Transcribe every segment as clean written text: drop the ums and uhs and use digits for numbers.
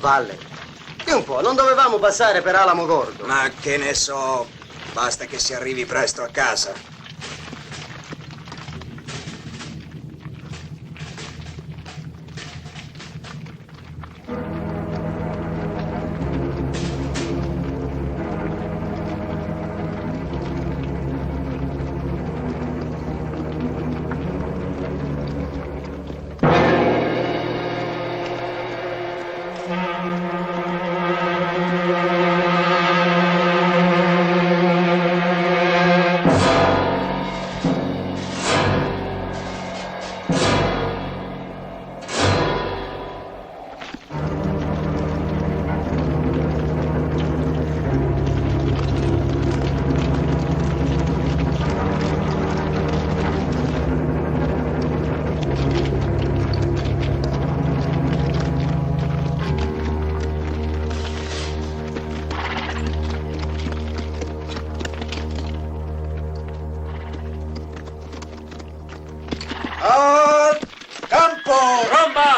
Valle. E un po', non dovevamo passare per Alamo Gordo? Ma che ne so, basta che si arrivi presto a casa.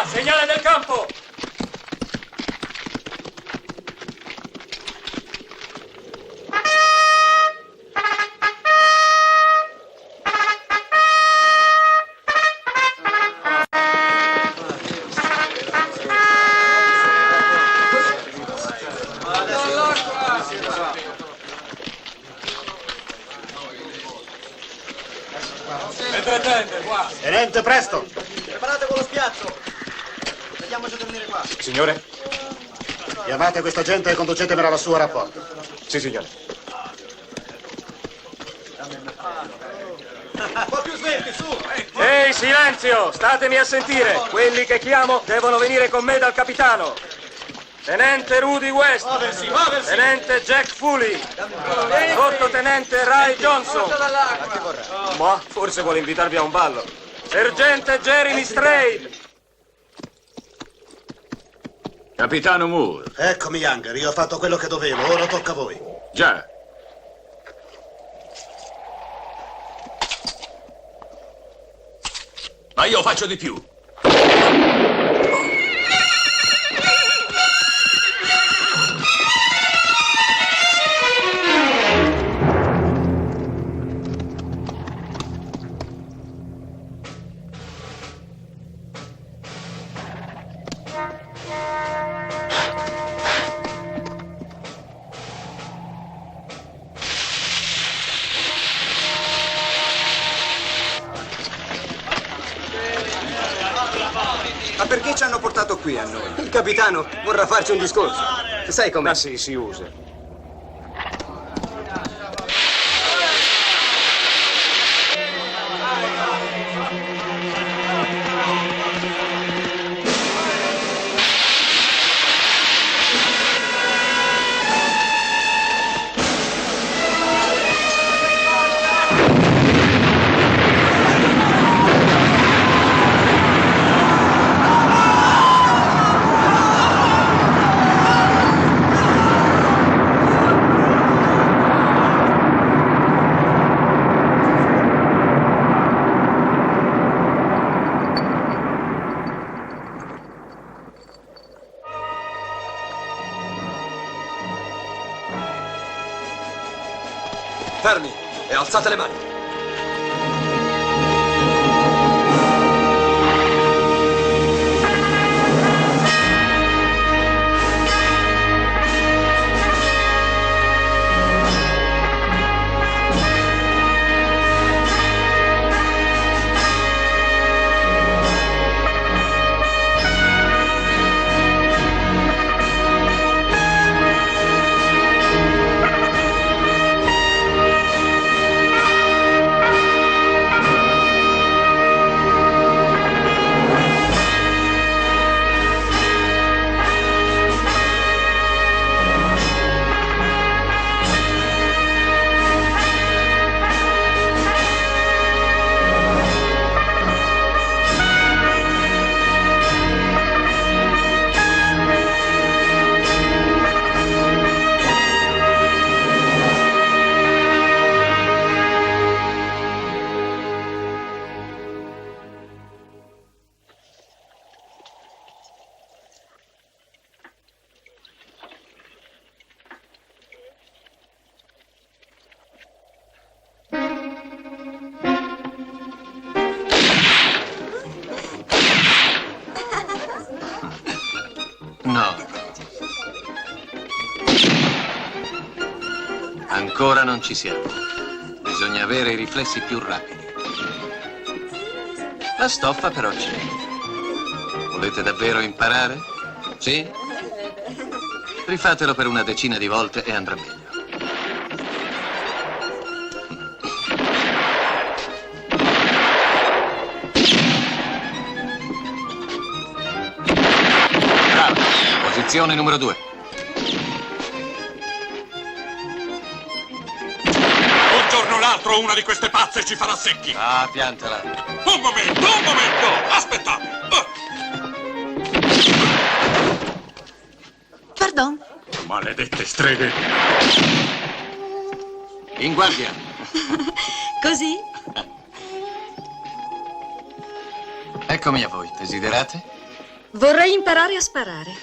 Segnale del campo! Tenente, presto! Preparate con lo spiazzo! Vediamoci a dormire qua. Signore? Chiamate questa gente e conducetemela lassù a rapporto. Sì, signore. Un po' più svelti, su! Ehi, silenzio! Statemi a sentire! Quelli che chiamo devono venire con me dal capitano. Tenente Rudy West. Muoversi! Tenente Jack Foley. Sottotenente Ray Johnson. Ma forse vuole invitarvi a un ballo. Sergente Jeremy Strayed. Capitano Moore. Eccomi, Younger, io ho fatto quello che dovevo, ora tocca a voi. Già. Ma io faccio di più. Ma perché ci hanno portato qui a noi? Il capitano vorrà farci un discorso. Sai com'è? Ma sì, si usa. Fermi e alzate le mani. Ancora non ci siamo. Bisogna avere i riflessi più rapidi. La stoffa però c'è. Volete davvero imparare? Sì? Rifatelo per una decina di volte e andrà meglio. Bravo. Posizione numero 2. Un giorno o l'altro una di queste pazze ci farà secchi. Ah, piantala. Un momento, aspettate. Pardon? Maledette streghe. In guardia. Così? Eccomi a voi. Desiderate? Vorrei imparare a sparare.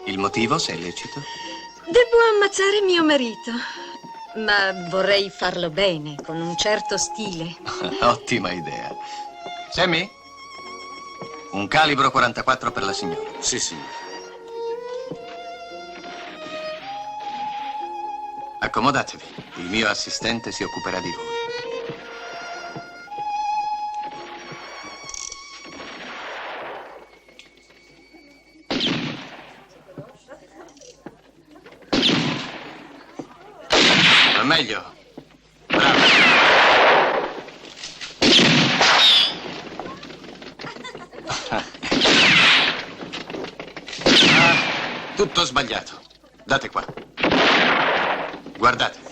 Il motivo, se è lecito? Devo ammazzare mio marito, ma vorrei farlo bene, con un certo stile. Ottima idea. Sammy? Un calibro 44 per la signora. Sì, signore. Accomodatevi. Il mio assistente si occuperà di voi. Va meglio. Bravo. Tutto sbagliato. Date qua. Guardate.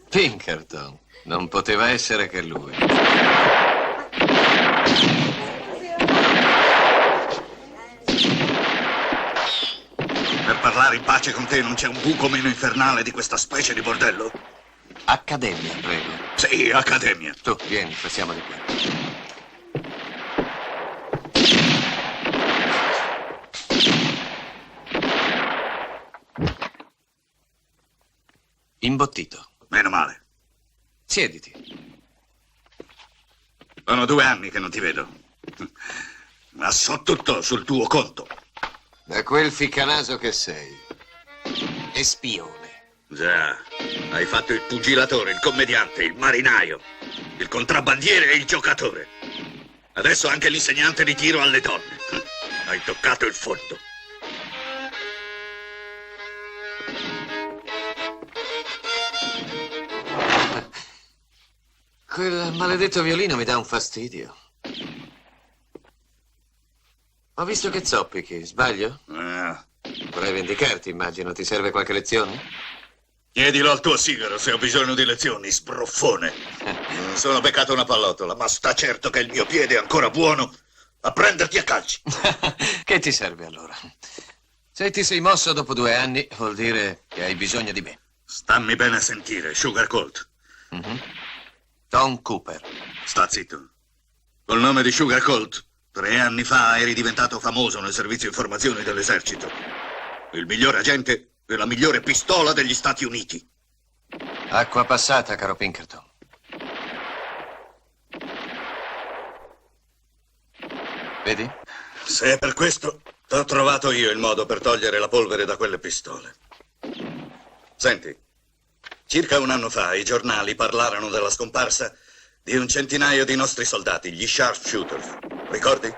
Pinkerton. Non poteva essere che lui. Per parlare in pace con te non c'è un buco meno infernale di questa specie di bordello? Accademia, prego. Sì, accademia. Tu, vieni, passiamo di qua. Imbottito. Meno male. Siediti. Sono 2 anni che non ti vedo. Ma so tutto sul tuo conto. Da quel ficcanaso che sei. E spione. Già, hai fatto il pugilatore, il commediante, il marinaio, il contrabbandiere e il giocatore. Adesso anche l'insegnante di tiro alle donne. Hai toccato il fondo. Quel maledetto violino mi dà un fastidio. Ho visto che zoppichi, sbaglio? Vorrei vendicarti, immagino. Ti serve qualche lezione? Chiedilo al tuo sigaro se ho bisogno di lezioni, sbruffone. Non sono beccato una pallottola, ma sta certo che il mio piede è ancora buono a prenderti a calci. Che ti serve allora? Se ti sei mosso dopo 2 anni, vuol dire che hai bisogno di me. Stammi bene a sentire, Sugar Colt. Tom Cooper. Sta zitto. Col nome di Sugar Colt, 3 anni fa eri diventato famoso nel servizio informazioni dell'esercito. Il migliore agente e la migliore pistola degli Stati Uniti. Acqua passata, caro Pinkerton. Vedi? Se è per questo, t'ho trovato io il modo per togliere la polvere da quelle pistole. Senti, circa 1 anno fa i giornali parlarono della scomparsa di un centinaio di nostri soldati, gli sharpshooters. Ricordi?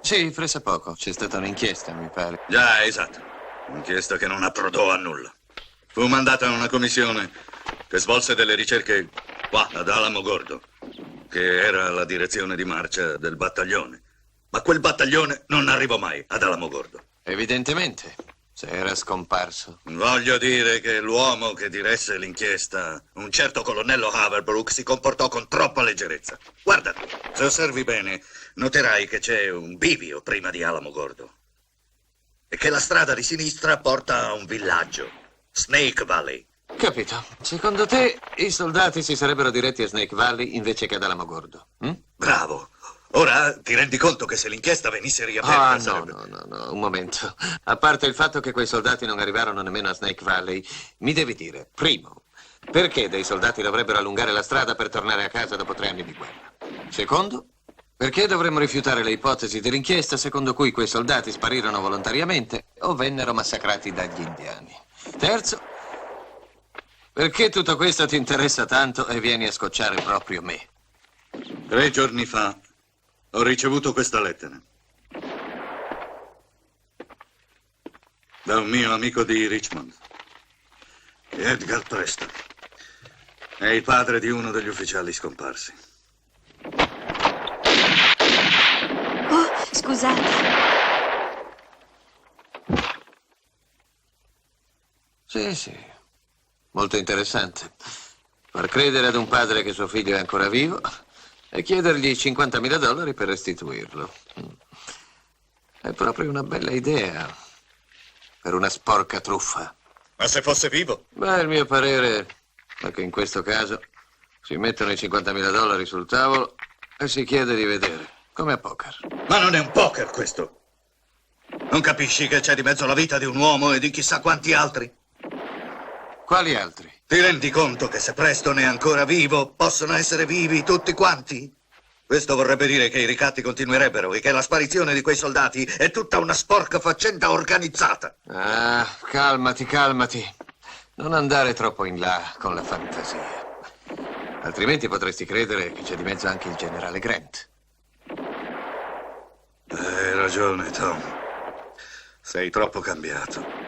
Sì, pressa poco. C'è stata un'inchiesta, mi pare. Già, esatto. Un'inchiesta che non approdò a nulla. Fu mandata una commissione che svolse delle ricerche qua, ad Alamo Gordo, che era la direzione di marcia del battaglione. Ma quel battaglione non arrivò mai ad Alamo Gordo. Evidentemente, se era scomparso. Voglio dire che l'uomo che diresse l'inchiesta, un certo colonnello Haverbrook, si comportò con troppa leggerezza. Guarda, se osservi bene, noterai che c'è un bivio prima di Alamogordo e che la strada di sinistra porta a un villaggio, Snake Valley. Capito. Secondo te i soldati si sarebbero diretti a Snake Valley invece che ad Alamogordo? Bravo. Ora ti rendi conto che se l'inchiesta venisse riaperta sarebbe... No, un momento. A parte il fatto che quei soldati non arrivarono nemmeno a Snake Valley, mi devi dire, primo, perché dei soldati dovrebbero allungare la strada per tornare a casa dopo 3 anni di guerra? Secondo, perché dovremmo rifiutare le ipotesi dell'inchiesta secondo cui quei soldati sparirono volontariamente o vennero massacrati dagli indiani? Terzo, perché tutto questo ti interessa tanto e vieni a scocciare proprio me? 3 giorni fa ho ricevuto questa lettera da un mio amico di Richmond, Edgar Preston. È il padre di uno degli ufficiali scomparsi. Oh, scusate. Sì. Molto interessante. Far credere ad un padre che suo figlio è ancora vivo e chiedergli $50.000 per restituirlo. È proprio una bella idea per una sporca truffa. Ma se fosse vivo? Beh, il mio parere è che in questo caso si mettono i $50.000 sul tavolo e si chiede di vedere, come a poker. Ma non è un poker questo. Non capisci che c'è di mezzo la vita di un uomo e di chissà quanti altri? Quali altri? Ti rendi conto che se Preston è ancora vivo, possono essere vivi tutti quanti? Questo vorrebbe dire che i ricatti continuerebbero e che la sparizione di quei soldati è tutta una sporca faccenda organizzata. Ah, calmati. Non andare troppo in là con la fantasia. Altrimenti potresti credere che c'è di mezzo anche il generale Grant. Hai ragione, Tom. Sei troppo cambiato.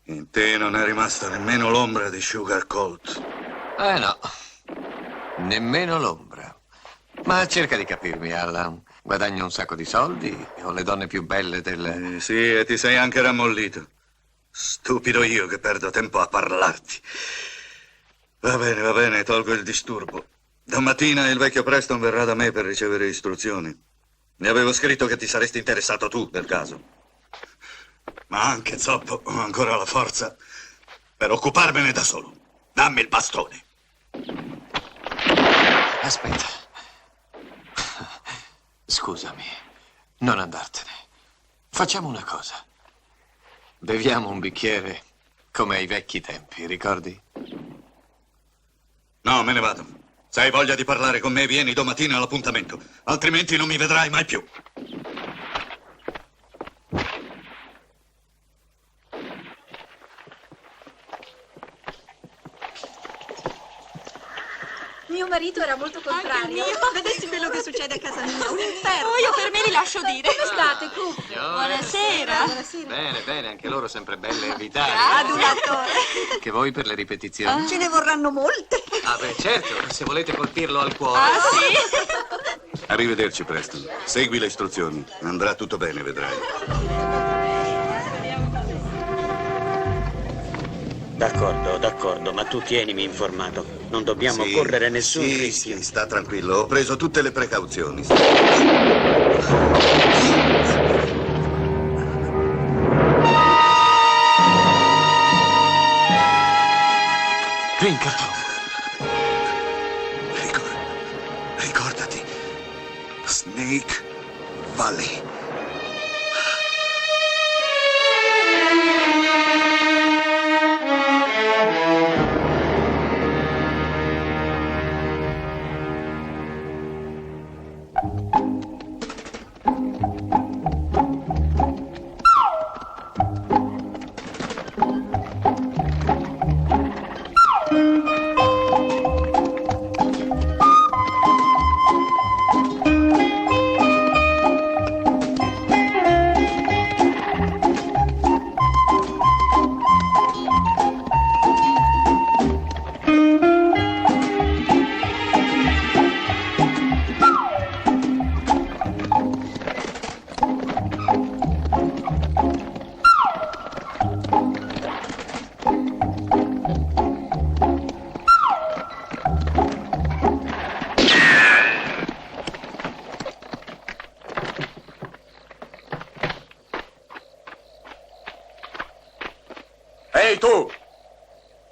In te non è rimasta nemmeno l'ombra di Sugar Colt. No, nemmeno l'ombra. Ma cerca di capirmi, Alan. Guadagno un sacco di soldi, ho le donne più belle del... Sì, e ti sei anche rammollito. Stupido io che perdo tempo a parlarti. Va bene, tolgo il disturbo. Domattina il vecchio Preston verrà da me per ricevere istruzioni. Ne avevo scritto che ti saresti interessato tu del caso. Ma anche zoppo, ho ancora la forza per occuparmene da solo. Dammi il bastone. Aspetta. Scusami, non andartene. Facciamo una cosa. Beviamo un bicchiere come ai vecchi tempi, ricordi? No, me ne vado. Se hai voglia di parlare con me, vieni domattina all'appuntamento. Altrimenti non mi vedrai mai più. Mio marito era molto contrario. Vedessi quello che succede a casa mia, un inferno. Oh, io per me li lascio dire. Come state, Coop? Buonasera. Bene, anche loro sempre belle e vitali. Adulatore. Che voi per le ripetizioni? Ce ne vorranno molte. Ah, beh, certo, se volete colpirlo al cuore. Ah, sì? Arrivederci, Preston. Segui le istruzioni. Andrà tutto bene, vedrai. D'accordo, ma tu tienimi informato. Non dobbiamo correre nessun rischio. Sì, sta tranquillo. Ho preso tutte le precauzioni. Pinkerton. Ricordati. Snake Valley.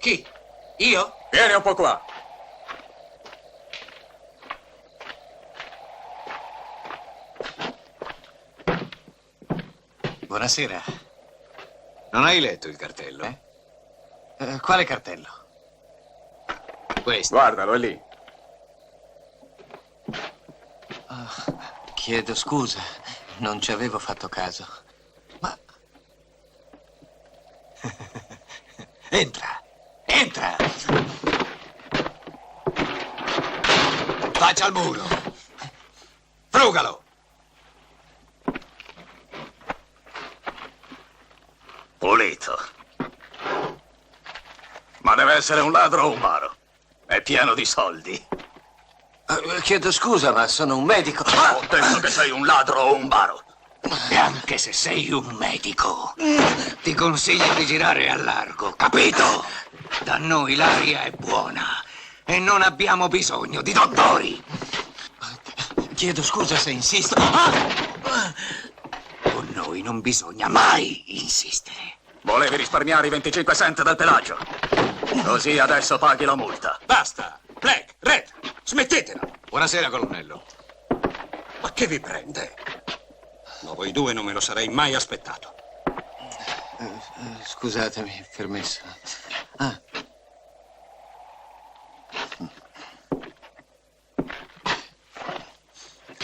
Chi? Io? Vieni un po' qua. Buonasera. Non hai letto il cartello? Quale cartello? Questo. Guardalo, è lì. Chiedo scusa, non ci avevo fatto caso. Ma... Entra! Entra! Faccia al muro! Frugalo! Pulito. Ma deve essere un ladro o un baro? È pieno di soldi. Chiedo scusa, ma sono un medico. Ho detto che sei un ladro o un baro. E anche se sei un medico, ti consiglio di girare a largo, capito? Da noi l'aria è buona e non abbiamo bisogno di dottori. Chiedo scusa se insisto. Con noi non bisogna mai insistere. Volevi risparmiare i 25 cent del pedaggio. Così adesso paghi la multa. Basta! Black, Red, smettetela! Buonasera, colonnello. Ma che vi prende? Ma voi due non me lo sarei mai aspettato. Scusatemi, permesso.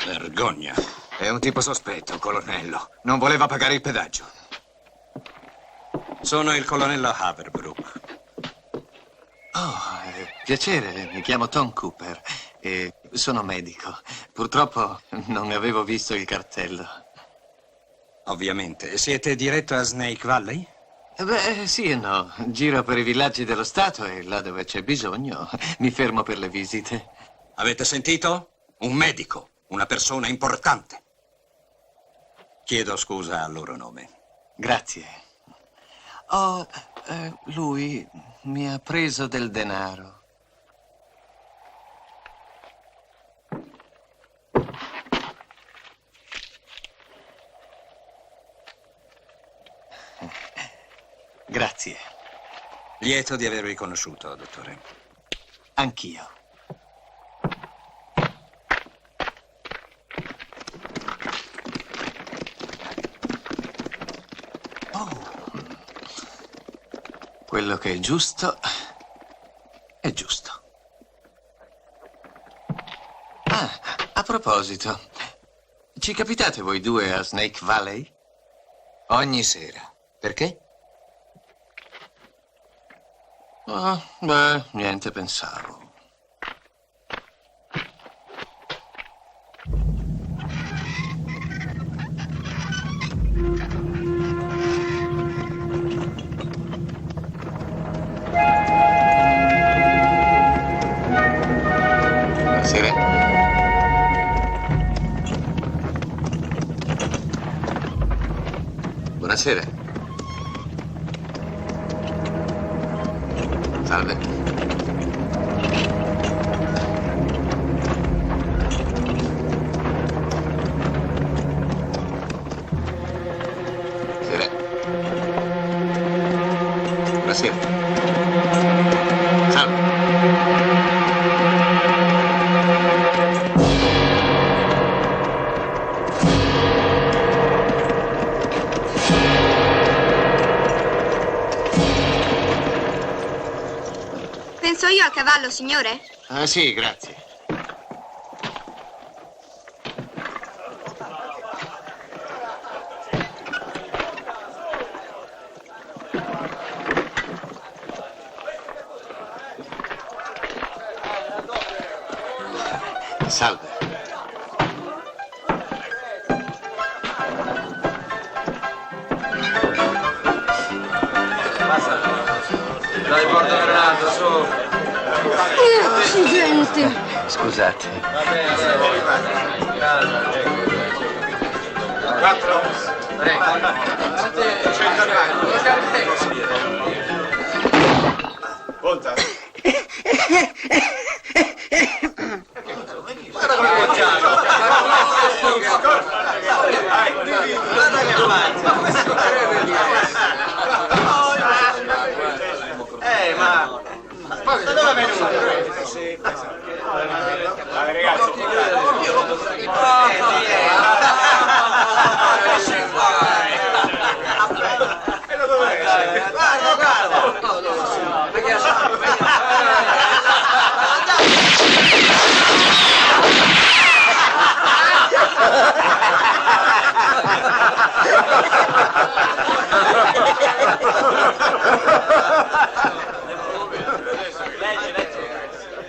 Vergogna. È un tipo sospetto, colonnello. Non voleva pagare il pedaggio. Sono il colonnello Haverbrook. Piacere, mi chiamo Tom Cooper e sono medico. Purtroppo non ne avevo visto il cartello. Ovviamente. Siete diretto a Snake Valley? Beh, sì e no. Giro per i villaggi dello Stato e là dove c'è bisogno mi fermo per le visite. Avete sentito? Un medico, una persona importante. Chiedo scusa al loro nome. Grazie. Lui mi ha preso del denaro. Grazie. Lieto di avervi conosciuto, dottore. Anch'io. Quello che è giusto è giusto. A proposito, ci capitate voi due a Snake Valley? Ogni sera. Perché? Niente, pensavo. Buonasera. Buonasera. Salve. Buonasera. Salve. Penso io a cavallo, signore? Sì, grazie. Salve. Dai, porta Renato, su. Accidenti. Scusate. 4. 3. Conta. Guarda come poggiato. Guarda che avanza. Ma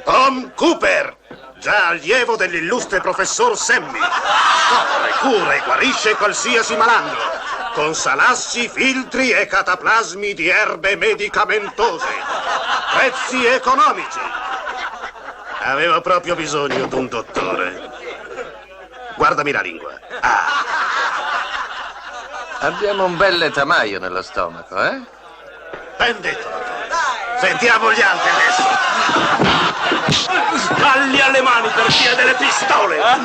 Tom Cooper, già allievo dell'illustre professor Sammy. Cura e guarisce qualsiasi malanno, con salassi, filtri e cataplasmi di erbe medicamentose. Prezzi economici. Avevo proprio bisogno di un dottore. Guardami la lingua. Ah. Abbiamo un bel letamaio nello stomaco, eh? Ben detto, dottore. Sentiamo gli altri adesso. Scagli alle mani per via delle pistole. A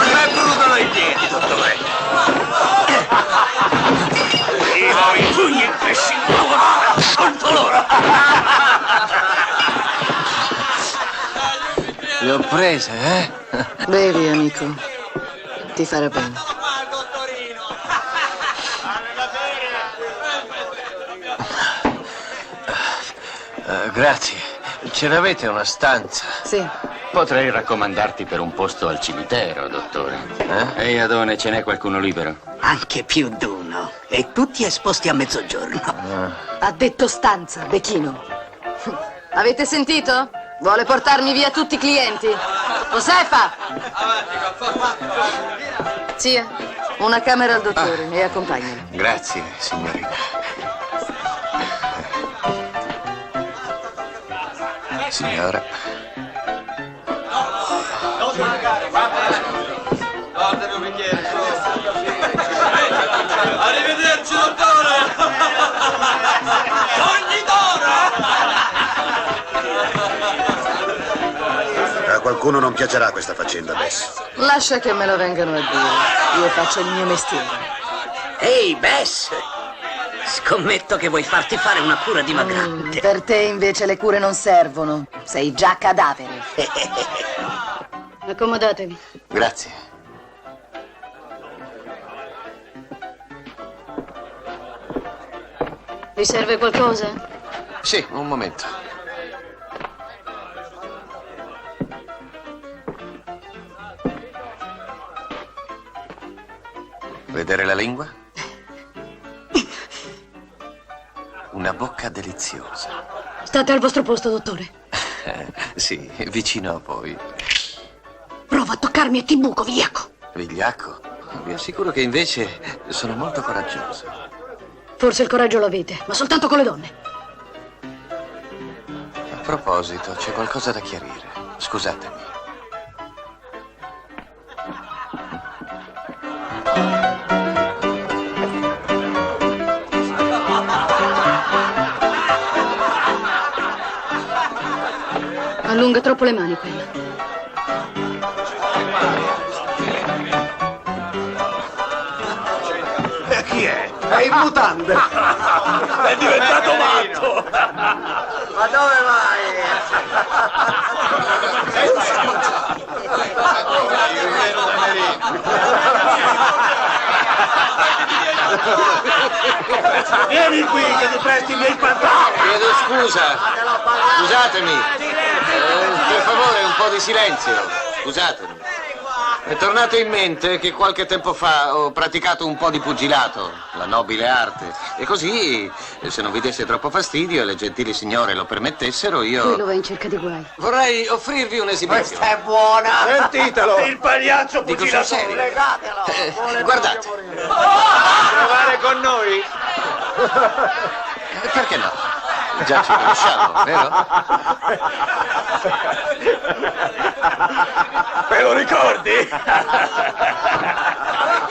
me bruciano i piedi, dottore. Io i pugni che si muovono contro loro. Le ho prese, eh? Bevi, amico. Ti farà bene. Grazie. Ce l'avete una stanza? Sì. Potrei raccomandarti per un posto al cimitero, dottore. Ehi, Adone, ce n'è qualcuno libero? Anche più d'uno. E tutti esposti a mezzogiorno. Ha detto stanza, Becchino. Avete sentito? Vuole portarmi via tutti i clienti. Josefa! Zia, una camera al dottore e accompagnalo. Grazie, signorina. Signora. Arrivederci, dottore! Ogni A qualcuno non piacerà questa faccenda adesso. Lascia che me lo vengano a dire. Io faccio il mio mestiere. Ehi, Bess! Scommetto che vuoi farti fare una cura dimagrante. Per te invece le cure non servono. Sei già cadavere. Accomodatevi. Grazie. Vi serve qualcosa? Sì, un momento. Vedere la lingua? Una bocca deliziosa. State al vostro posto, dottore. Sì, vicino a voi. Prova a toccarmi e ti buco, vigliacco. Vigliacco? Vi assicuro che invece sono molto coraggioso. Forse il coraggio lo avete, ma soltanto con le donne. A proposito, c'è qualcosa da chiarire. Scusatemi. Allunga troppo le mani, quella. E chi è? È in mutande. È diventato matto! Ma dove vai? Vieni qui che ti presti i miei pantaloni. Chiedo scusa. Scusatemi. Per favore, un po' di silenzio. Scusatemi. È tornato in mente che qualche tempo fa ho praticato un po' di pugilato, la nobile arte. E così, se non vi desse troppo fastidio e le gentili signore lo permettessero, io... Quello va in cerca di guai. Vorrei offrirvi un'esibizione. Questa è buona! Sentitelo! Il pagliaccio Dico sul pugilatore. serio. Legatelo! Guardate. Provare con noi? Perché no? Già ci conosciamo, vero? Me lo ricordi?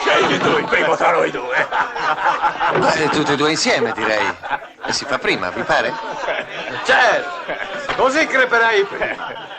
Scegli tu il primo tra noi due. Tutte e due insieme, direi. E si fa prima, vi pare? Certo, così creperai prima.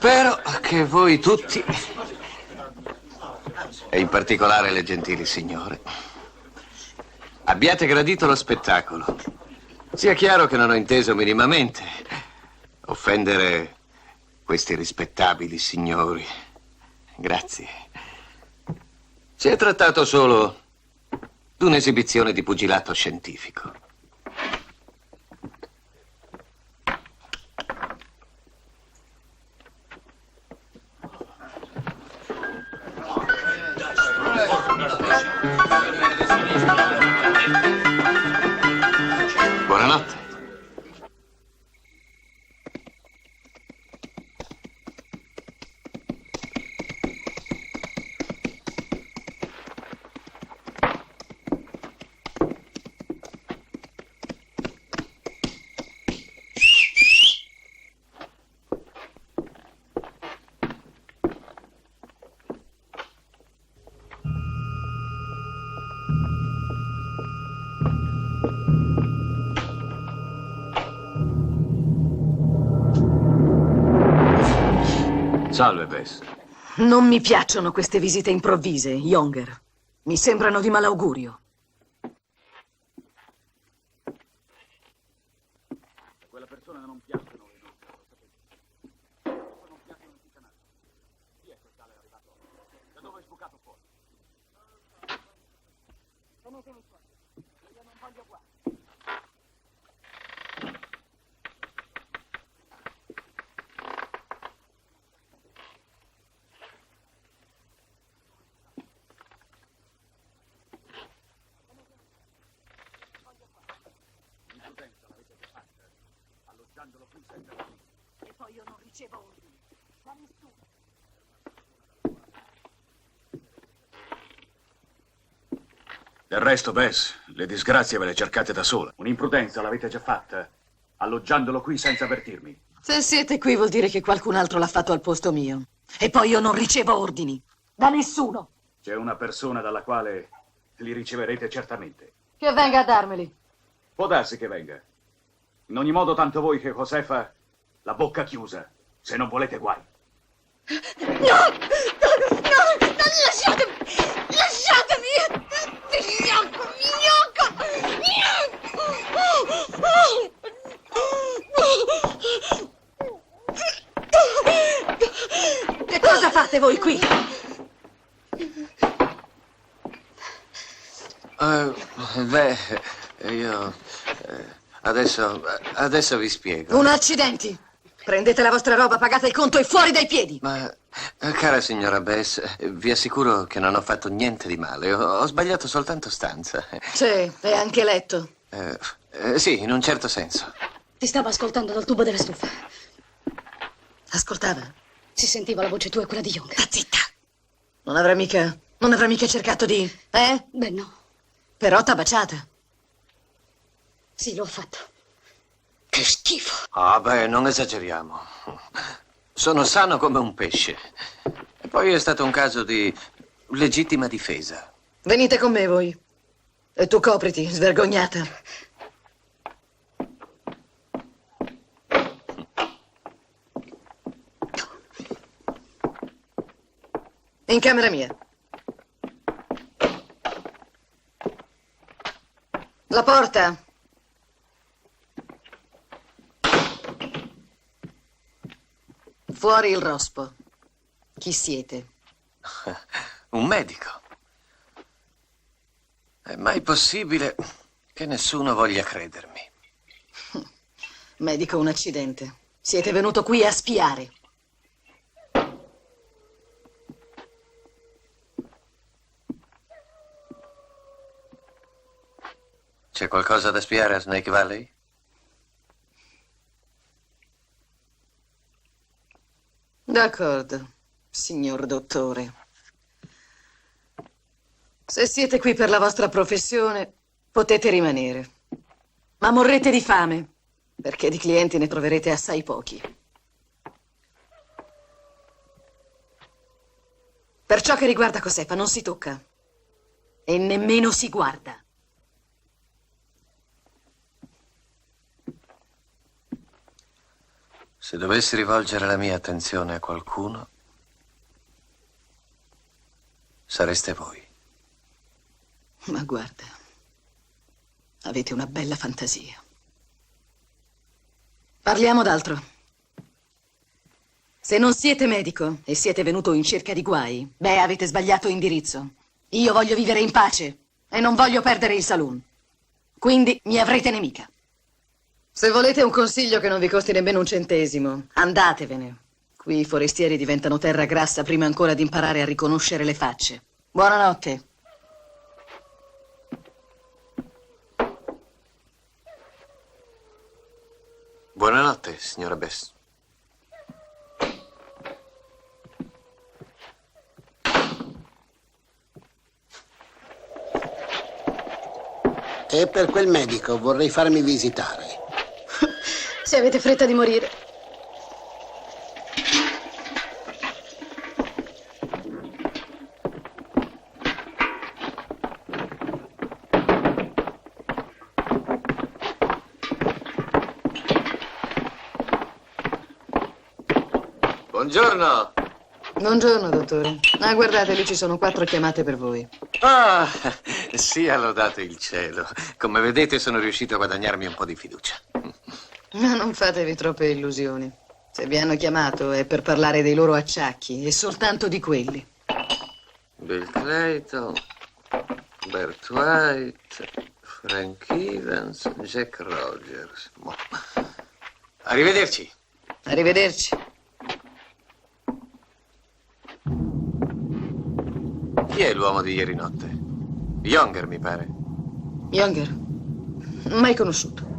Spero che voi tutti, e in particolare le gentili signore, abbiate gradito lo spettacolo. Sia chiaro che non ho inteso minimamente offendere questi rispettabili signori. Grazie. Si è trattato solo di un'esibizione di pugilato scientifico. Buonanotte. Salve, Bess. Non mi piacciono queste visite improvvise, Younger. Mi sembrano di malaugurio. Quella persona non piacciono le nostre, lo sapete. Non piacciono tutti i canali. Chi è quel tale arrivato? Da dove è sbucato fuori? Tenetemi fuori. Io non voglio guai. Alloggiandolo qui senza ordini. E poi io non ricevo ordini da nessuno. Del resto, Bess, le disgrazie ve le cercate da sola. Un'imprudenza l'avete già fatta, alloggiandolo qui senza avvertirmi. Se siete qui vuol dire che qualcun altro l'ha fatto al posto mio. E poi io non ricevo ordini da nessuno. C'è una persona dalla quale li riceverete certamente. Che venga a darmeli. Può darsi che venga. In ogni modo, tanto voi che Josefa, la bocca chiusa, se non volete guai. No, lasciatemi! Lasciatemi! Che cosa fate voi qui? Io... Adesso vi spiego. Un accidenti. Prendete la vostra roba, pagate il conto e fuori dai piedi. Ma, cara signora Bess, vi assicuro che non ho fatto niente di male. Ho sbagliato soltanto stanza. Sì, e anche letto. Sì, in un certo senso. Ti stavo ascoltando dal tubo della stufa. Ascoltava? Si sentiva la voce tua e quella di Young. Sta zitta. Non avrà mica cercato di... Beh, no. Però t'ha baciata. Sì, l'ho fatto. Che schifo. Ah, beh, non esageriamo. Sono sano come un pesce. E poi è stato un caso di legittima difesa. Venite con me voi. E tu copriti, svergognata. In camera mia. La porta. Fuori il rospo. Chi siete? Un medico. È mai possibile che nessuno voglia credermi? Medico, un accidente. Siete venuto qui a spiare. C'è qualcosa da spiare a Snake Valley? D'accordo, signor dottore. Se siete qui per la vostra professione, potete rimanere. Ma morrete di fame, perché di clienti ne troverete assai pochi. Per ciò che riguarda Josefa, non si tocca. E nemmeno si guarda. Se dovessi rivolgere la mia attenzione a qualcuno, sareste voi. Ma guarda, avete una bella fantasia. Parliamo d'altro. Se non siete medico e siete venuto in cerca di guai, beh, avete sbagliato indirizzo. Io voglio vivere in pace e non voglio perdere il saloon. Quindi mi avrete nemica. Se volete un consiglio che non vi costi nemmeno un centesimo, andatevene. Qui i forestieri diventano terra grassa prima ancora di imparare a riconoscere le facce. Buonanotte. Buonanotte, signora Bess. E per quel medico vorrei farmi visitare. Se avete fretta di morire. Buongiorno. Buongiorno, dottore. Ah, guardate, lì ci sono 4 chiamate per voi. Ah, sia lodato il cielo. Come vedete, sono riuscito a guadagnarmi un po' di fiducia. Ma non fatevi troppe illusioni. Se vi hanno chiamato è per parlare dei loro acciacchi e soltanto di quelli. Bill Clayton, Bert White, Frank Evans, Jack Rogers. Boh. Arrivederci. Arrivederci. Chi è l'uomo di ieri notte? Younger, mi pare. Younger? Mai conosciuto.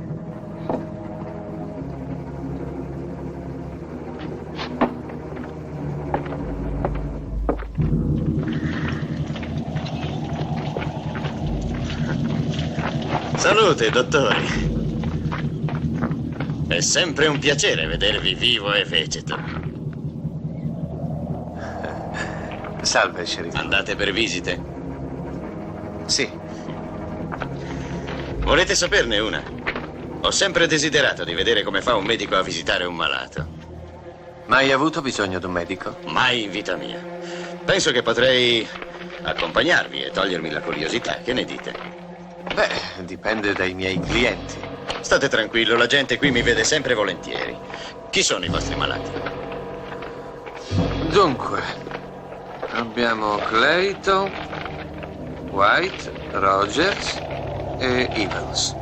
Salute, dottori. È sempre un piacere vedervi vivo e vegeto. Salve, sceriffo. Andate per visite? Sì. Volete saperne una? Ho sempre desiderato di vedere come fa un medico a visitare un malato. Mai avuto bisogno di un medico? Mai in vita mia. Penso che potrei accompagnarvi e togliermi la curiosità. Che ne dite? Beh, dipende dai miei clienti. State tranquillo, la gente qui mi vede sempre volentieri. Chi sono i vostri malati? Dunque, abbiamo Clayton, White, Rogers e Evans.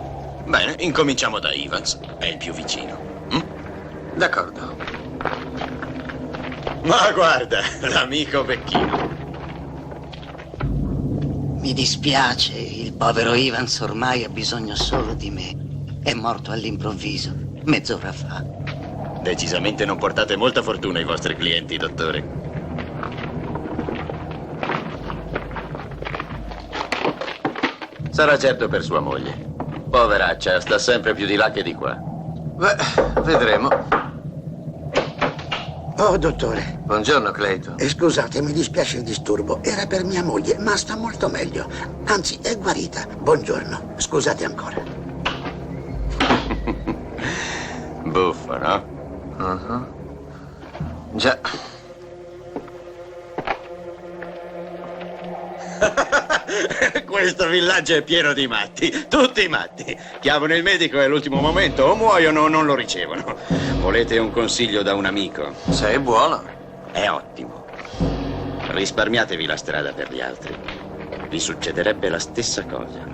Bene, incominciamo da Evans. È il più vicino. D'accordo. Ma guarda, l'amico vecchino. Mi dispiace, il povero Evans ormai ha bisogno solo di me. È morto all'improvviso, mezz'ora fa. Decisamente non portate molta fortuna ai vostri clienti, dottore. Sarà certo per sua moglie. Poveraccia, sta sempre più di là che di qua. Beh, vedremo. Oh, dottore. Buongiorno, Clayton. Scusate, mi dispiace il disturbo. Era per mia moglie, ma sta molto meglio. Anzi, è guarita. Buongiorno. Scusate ancora. Buffo, no? Già. Questo villaggio è pieno di matti, tutti matti. Chiamano il medico e all'ultimo momento o muoiono o non lo ricevono. Volete un consiglio da un amico? Se è buono. È ottimo. Risparmiatevi la strada per gli altri. Vi succederebbe la stessa cosa.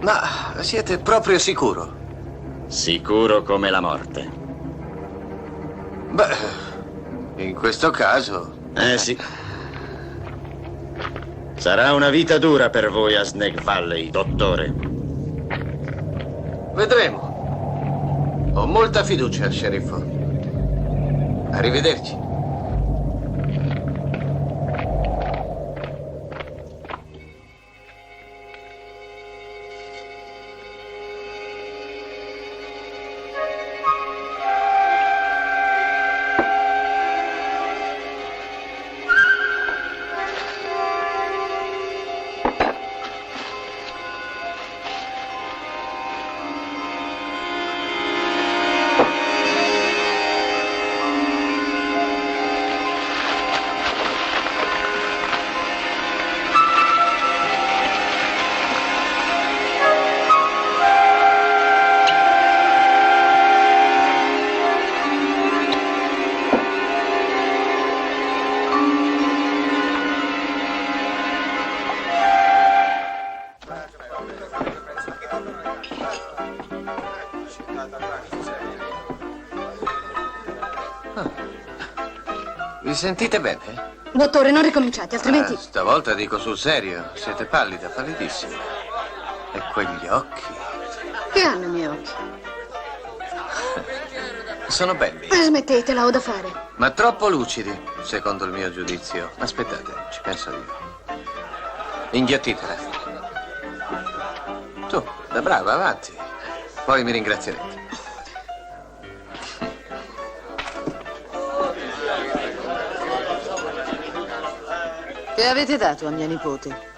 Ma siete proprio sicuro? Sicuro come la morte. Beh, in questo caso... Sì. Sarà una vita dura per voi a Snake Valley, dottore. Vedremo. Ho molta fiducia, sceriffo. Arrivederci. Vi sentite bene? Dottore, non ricominciate, altrimenti... Stavolta dico sul serio. Siete pallida, pallidissima. E quegli occhi? Che hanno i miei occhi? Sono belli. Smettetela, ho da fare. Ma troppo lucidi, secondo il mio giudizio. Aspettate, ci penso io. Inghiottitela. Tu, da brava, avanti. Poi mi ringrazierete. Che avete dato a mia nipote?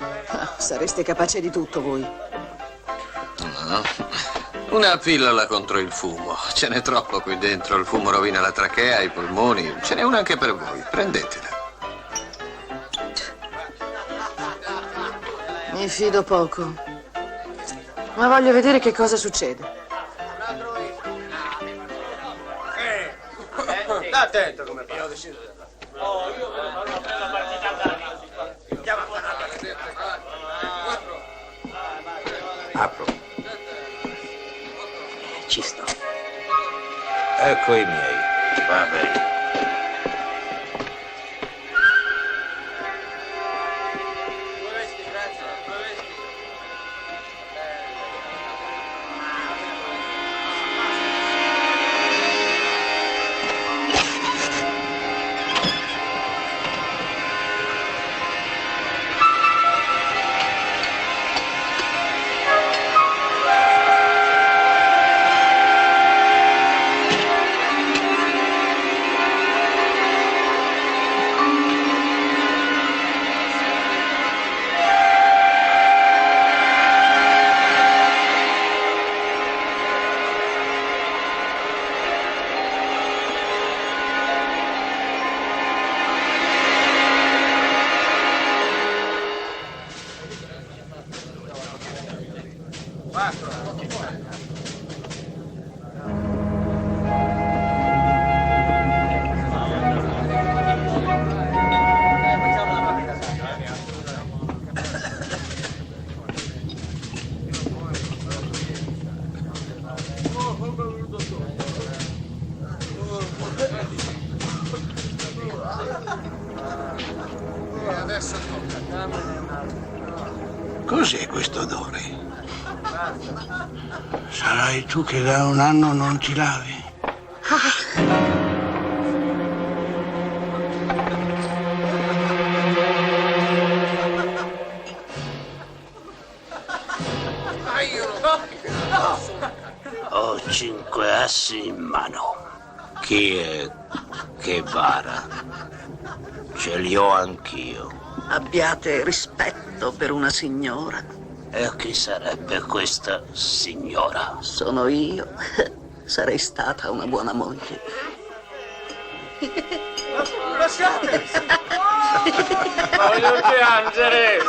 Sareste capace di tutto voi. No. Una pillola contro il fumo. Ce n'è troppo qui dentro. Il fumo rovina la trachea, i polmoni. Ce n'è una anche per voi. Prendetela. Mi fido poco. Ma voglio vedere che cosa succede. Sta attento come fa. Apro. Ci sto. Ecco i miei. Va bene. Cos'è questo odore? Sarai tu che da un anno non ti lavi? Ho 5 assi in mano. Chi è che bara? Ce li ho anch'io. Abbiate rispetto per una signora. E chi sarebbe questa signora? Sono io. Sarei stata una buona moglie. Lasciate! Voglio piangere!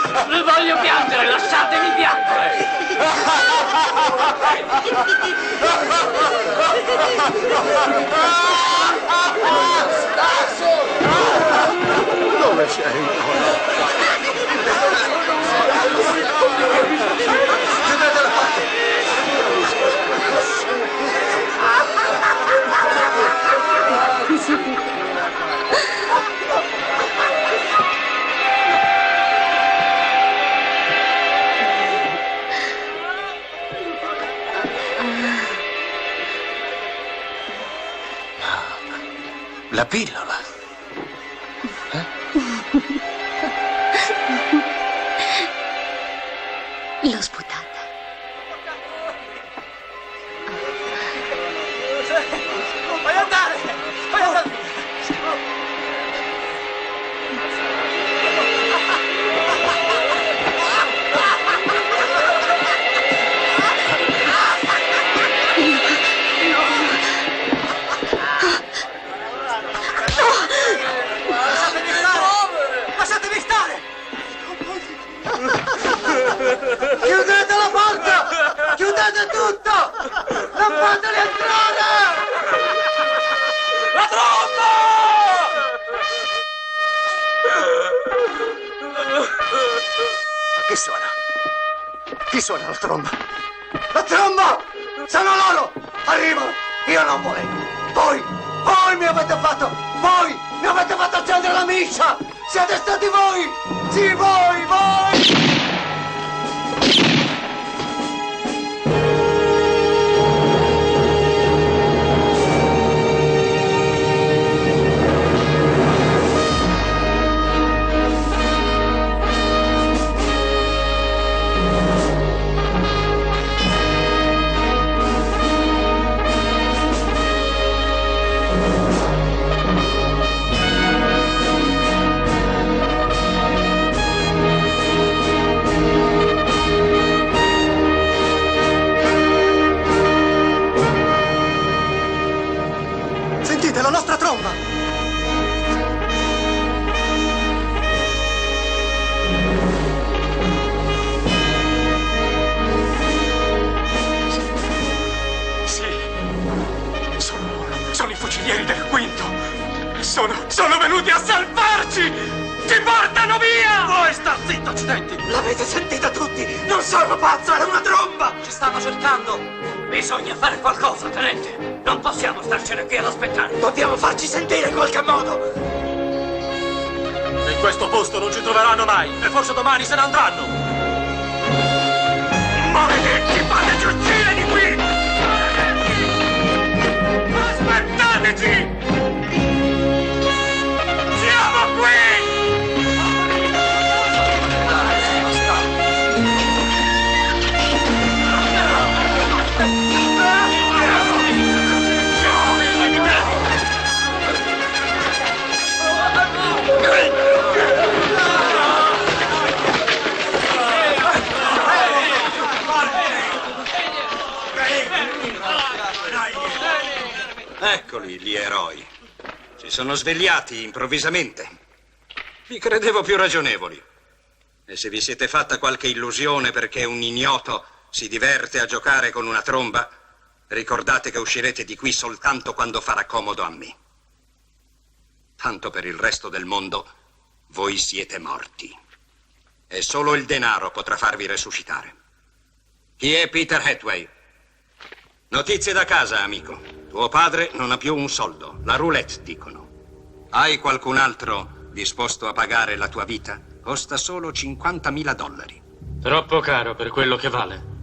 Voglio piangere, lasciatemi piangere! Dove sei? Chiudete la porta! La pillola. L'ho sputata. Vai andare! Vai andare! Lasciatemi stare! Chiudete la porta! Chiudete tutto! Non fateli entrare! La tromba! Chi suona? Chi suona la tromba? La tromba! Sono loro! Arrivano! Io non volevo! Voi Voi mi avete fatto! Voi mi avete fatto accendere la miscia! Siete stati voi! Sì, voi! Sentite, la nostra tromba! Sì, sono i fucilieri del quinto. Sono venuti a salvarci! Ci portano via! Voi sta zitto, accidenti! L'avete sentita tutti! Non sono pazzo, era una tromba! Ci stanno cercando! Bisogna fare qualcosa, tenente! Non possiamo starcene qui ad aspettare! Dobbiamo farci sentire in qualche modo! In questo posto non ci troveranno mai e forse domani se ne andranno! Maledetti, fateci uscire di qui! Aspettateci! Siamo qui! Eccoli gli eroi. Si sono svegliati improvvisamente. Vi credevo più ragionevoli. E se vi siete fatta qualche illusione perché un ignoto si diverte a giocare con una tromba, ricordate che uscirete di qui soltanto quando farà comodo a me. Tanto per il resto del mondo, voi siete morti. E solo il denaro potrà farvi resuscitare. Chi è Peter Hathaway? Notizie da casa, amico. Tuo padre non ha più un soldo. La roulette, dicono. Hai qualcun altro disposto a pagare la tua vita? Costa solo $50.000. Troppo caro per quello che vale.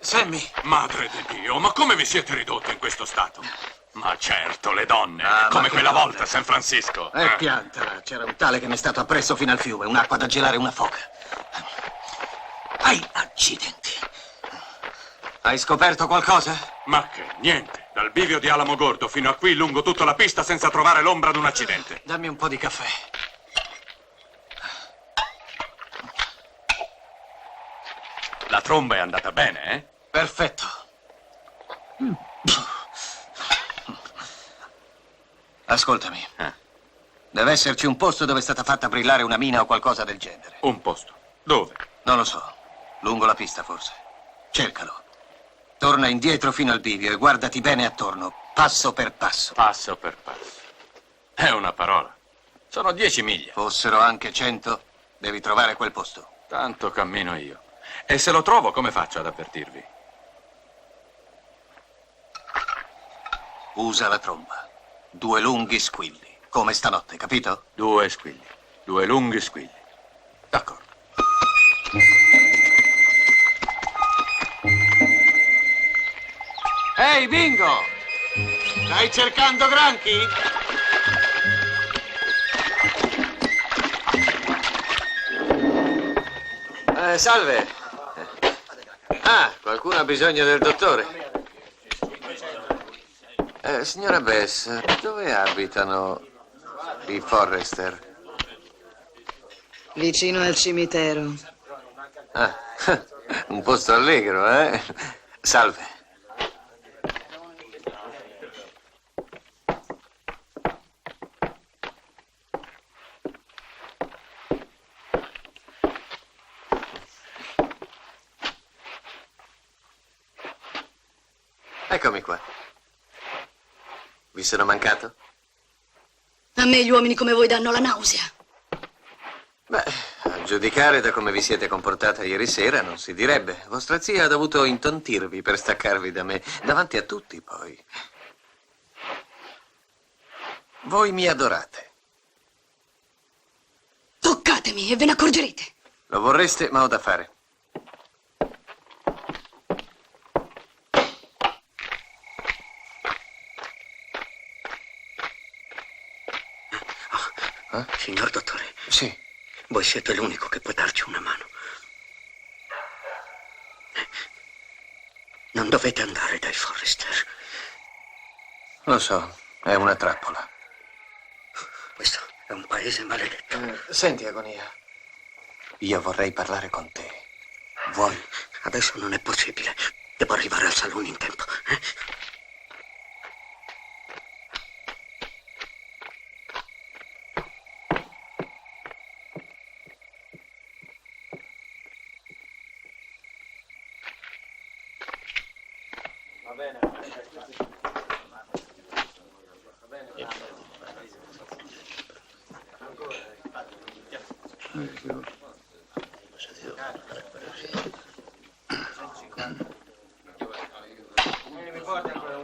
Sammy! Madre di Dio, ma come vi siete ridotti in questo stato? Ma certo, le donne, come quella volta a San Francisco. Piantala, c'era un tale che mi è stato appresso fino al fiume, un'acqua da gelare una foca. Ai, accidenti. Hai scoperto qualcosa? Ma che, niente. Dal bivio di Alamogordo fino a qui lungo tutta la pista senza trovare l'ombra di un accidente. Dammi un po' di caffè. La tromba è andata bene, eh? Perfetto. Ascoltami. Deve esserci un posto dove è stata fatta brillare una mina o qualcosa del genere. Un posto? Dove? Non lo so. Lungo la pista, forse. Cercalo. Torna indietro fino al bivio e guardati bene attorno, passo per passo. Passo per passo. È una parola. Sono 10 miglia. Fossero anche 100, devi trovare quel posto. Tanto cammino io. E se lo trovo, come faccio ad avvertirvi? Usa la tromba. 2 lunghi squilli, come stanotte, capito? 2 squilli. 2 lunghi squilli. D'accordo. Ehi, Bingo! Stai cercando granchi? Salve. Ah, qualcuno ha bisogno del dottore. Signora Bess, dove abitano i Forrester? Vicino al cimitero. Ah, un posto allegro, eh? Salve. Eccomi qua. Vi sono mancato? A me gli uomini come voi danno la nausea. Beh, a giudicare da come vi siete comportata ieri sera non si direbbe. Vostra zia ha dovuto intontirvi per staccarvi da me, davanti a tutti poi. Voi mi adorate. Toccatemi e ve ne accorgerete. Lo vorreste, ma ho da fare. Signor dottore. Sì. Voi siete l'unico che può darci una mano. Non dovete andare dai Forrester. Lo so, è una trappola. Questo è un paese maledetto. Senti, Agonia, io vorrei parlare con te. Vuoi? Adesso non è possibile. Devo arrivare al salone in tempo.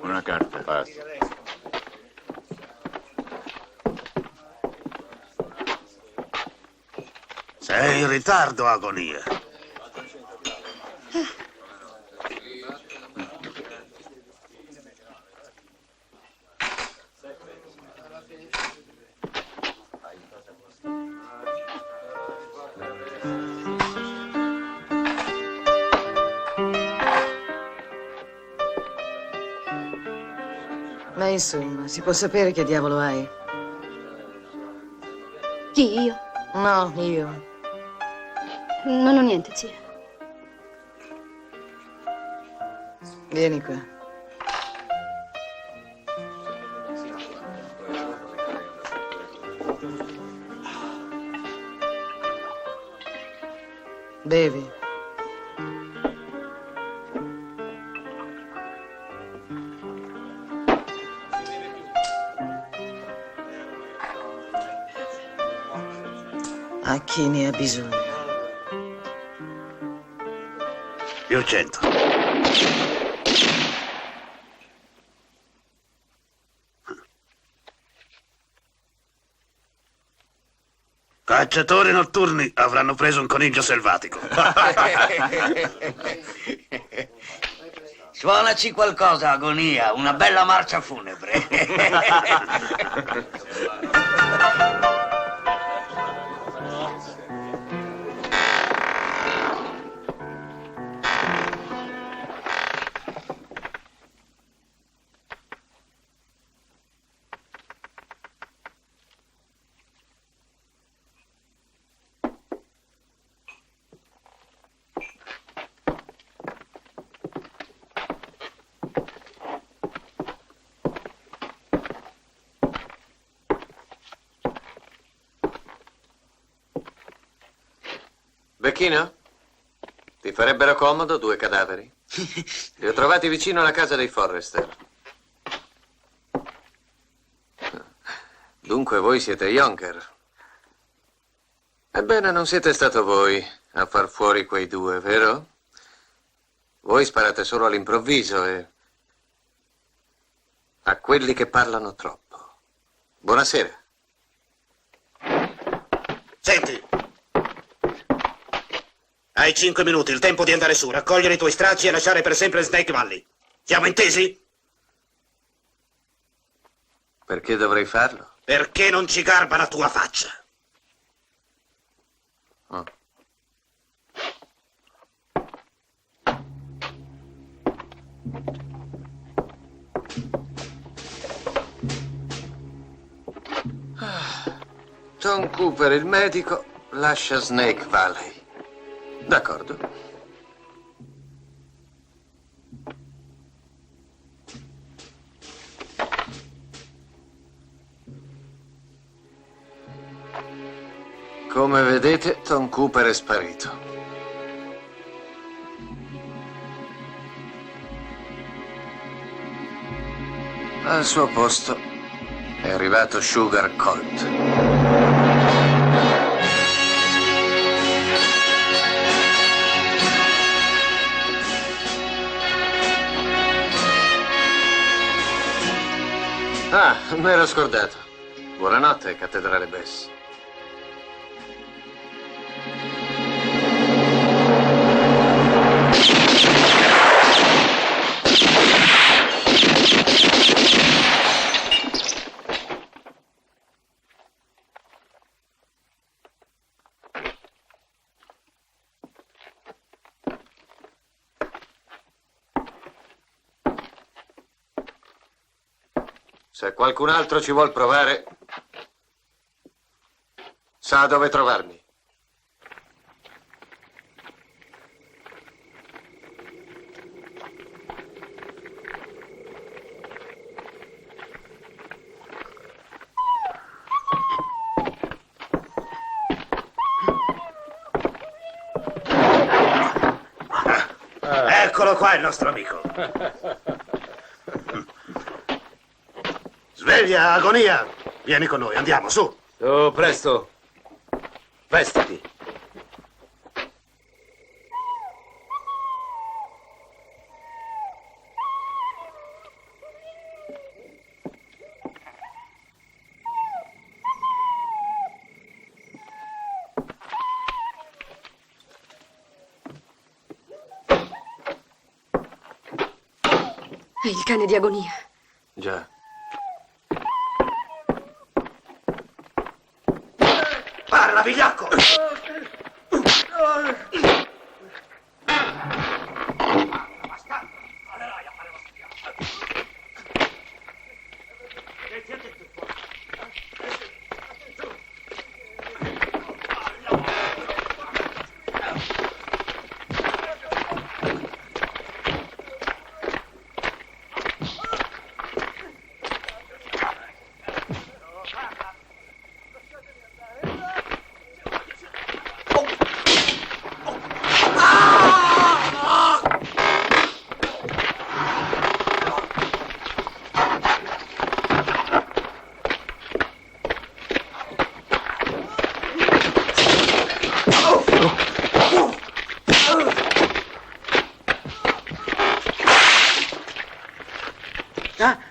Una carta. Basta. Sei in ritardo, Agonia. Ma insomma, si può sapere che diavolo hai? Chi, io? No, io. Non ho niente, zia. Vieni qua. Bevi. A chi ne ha bisogno? Più 100. Cacciatori notturni avranno preso un coniglio selvatico. Suonaci qualcosa, Agonia, una bella marcia funebre. Becchino? Ti farebbero comodo 2 cadaveri? Li ho trovati vicino alla casa dei Forrester. Dunque voi siete Jonker. Ebbene, non siete stato voi a far fuori quei 2, vero? Voi sparate solo all'improvviso e a quelli che parlano troppo. Buonasera. Senti. Hai 5 minuti, il tempo di andare su, raccogliere i tuoi stracci e lasciare per sempre Snake Valley. Siamo intesi? Perché dovrei farlo? Perché non ci garba la tua faccia. Oh. Tom Cooper, il medico, lascia Snake Valley. D'accordo. Come vedete, Tom Cooper è sparito. Al suo posto è arrivato Sugar Colt. Ah, mi ero scordato. Buonanotte, Cattedrale Bess. Se qualcun altro ci vuol provare, sa dove trovarmi. Eccolo qua il nostro amico. Sveglia, Agonia! Vieni con noi, andiamo, su! Oh, presto! Vestiti! È il cane di Agonia. Già. Parla, vigliacco!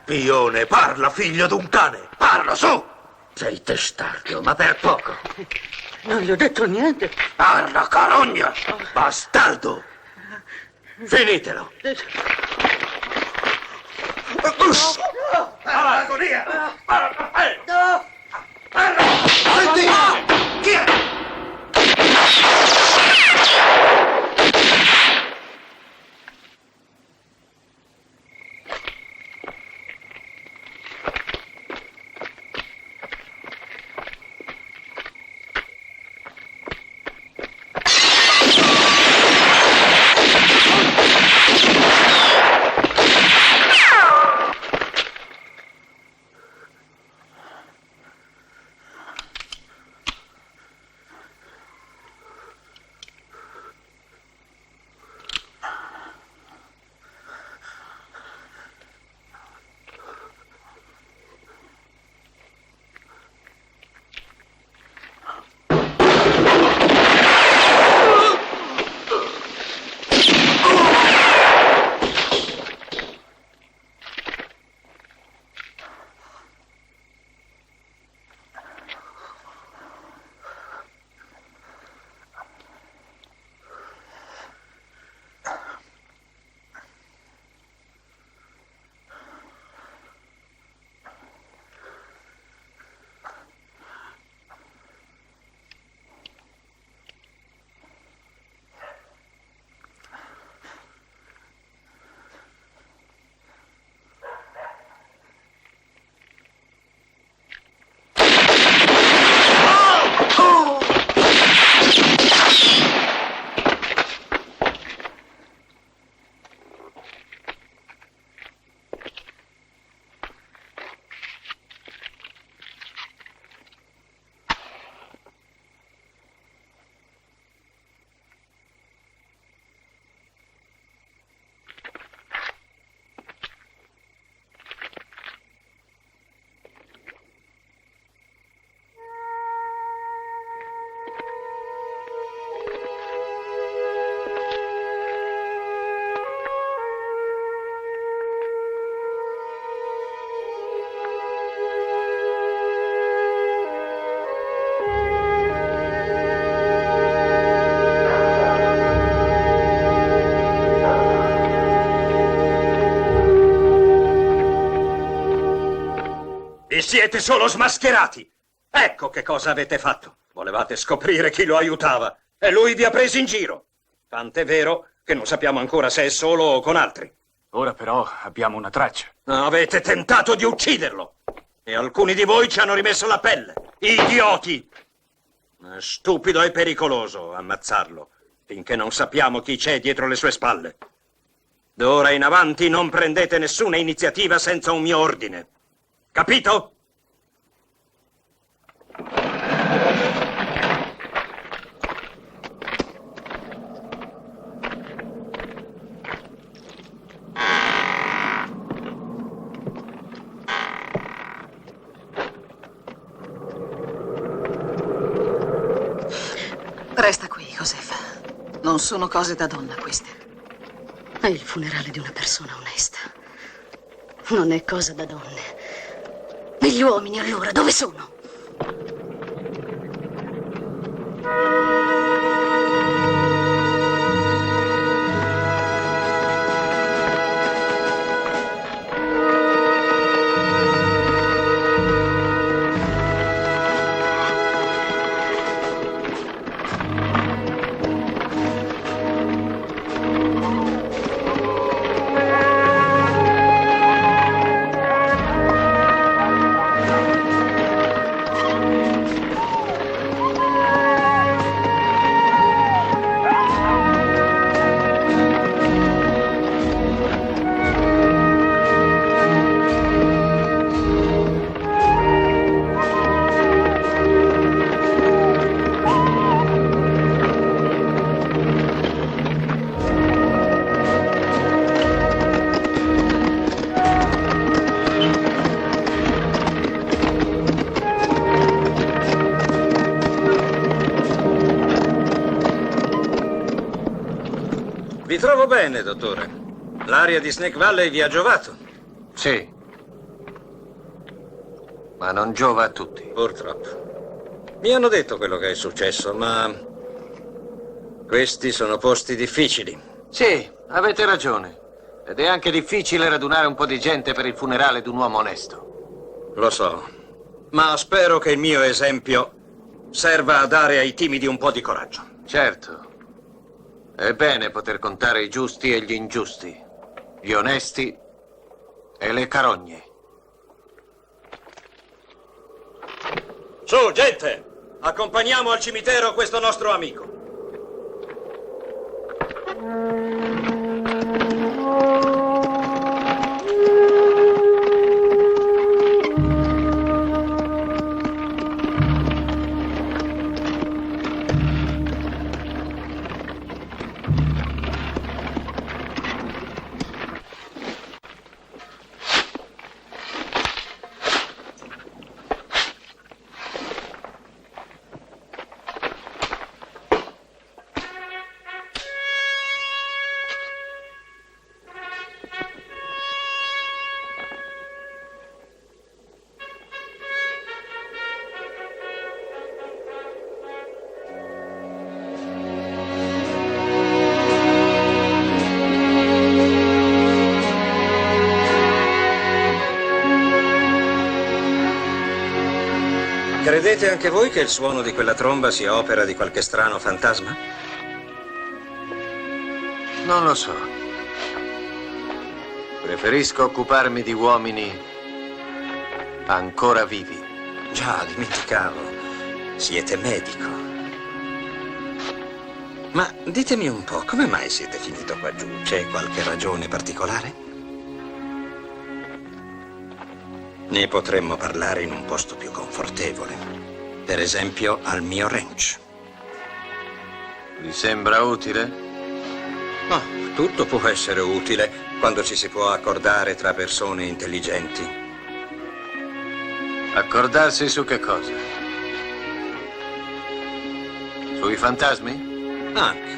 Pione, parla, figlio d'un cane! Parla, su! Sei testardo, ma per poco. Non gli ho detto niente. Parla, carogna! Bastardo! Finitelo! Agonia! Senti! Chi è? Vi siete solo smascherati! Ecco che cosa avete fatto. Volevate scoprire chi lo aiutava e lui vi ha presi in giro. Tant'è vero che non sappiamo ancora se è solo o con altri. Ora però abbiamo una traccia. Avete tentato di ucciderlo e alcuni di voi ci hanno rimesso la pelle. Idioti! È stupido e pericoloso ammazzarlo finché non sappiamo chi c'è dietro le sue spalle. D'ora in avanti non prendete nessuna iniziativa senza un mio ordine. Capito? Resta qui, Josefa. Non sono cose da donna queste. È il funerale di una persona onesta. Non è cosa da donne. E gli uomini allora dove sono? Vi trovo bene, dottore. L'aria di Snake Valley vi ha giovato. Sì. Ma non giova a tutti. Purtroppo. Mi hanno detto quello che è successo, ma questi sono posti difficili. Sì, avete ragione. Ed è anche difficile radunare un po' di gente per il funerale di un uomo onesto. Lo so, ma spero che il mio esempio serva a dare ai timidi un po' di coraggio. Certo. È bene poter contare i giusti e gli ingiusti, gli onesti e le carogne. Su, gente! Accompagniamo al cimitero questo nostro amico. Credete anche voi che il suono di quella tromba sia opera di qualche strano fantasma? Non lo so. Preferisco occuparmi di uomini ancora vivi. Già, dimenticavo. Siete medico. Ma ditemi un po', come mai siete finito qua giù? C'è qualche ragione particolare? Ne potremmo parlare in un posto più confortevole. Per esempio, al mio ranch. Vi sembra utile? No, tutto può essere utile quando ci si può accordare tra persone intelligenti. Accordarsi su che cosa? Sui fantasmi? Anche.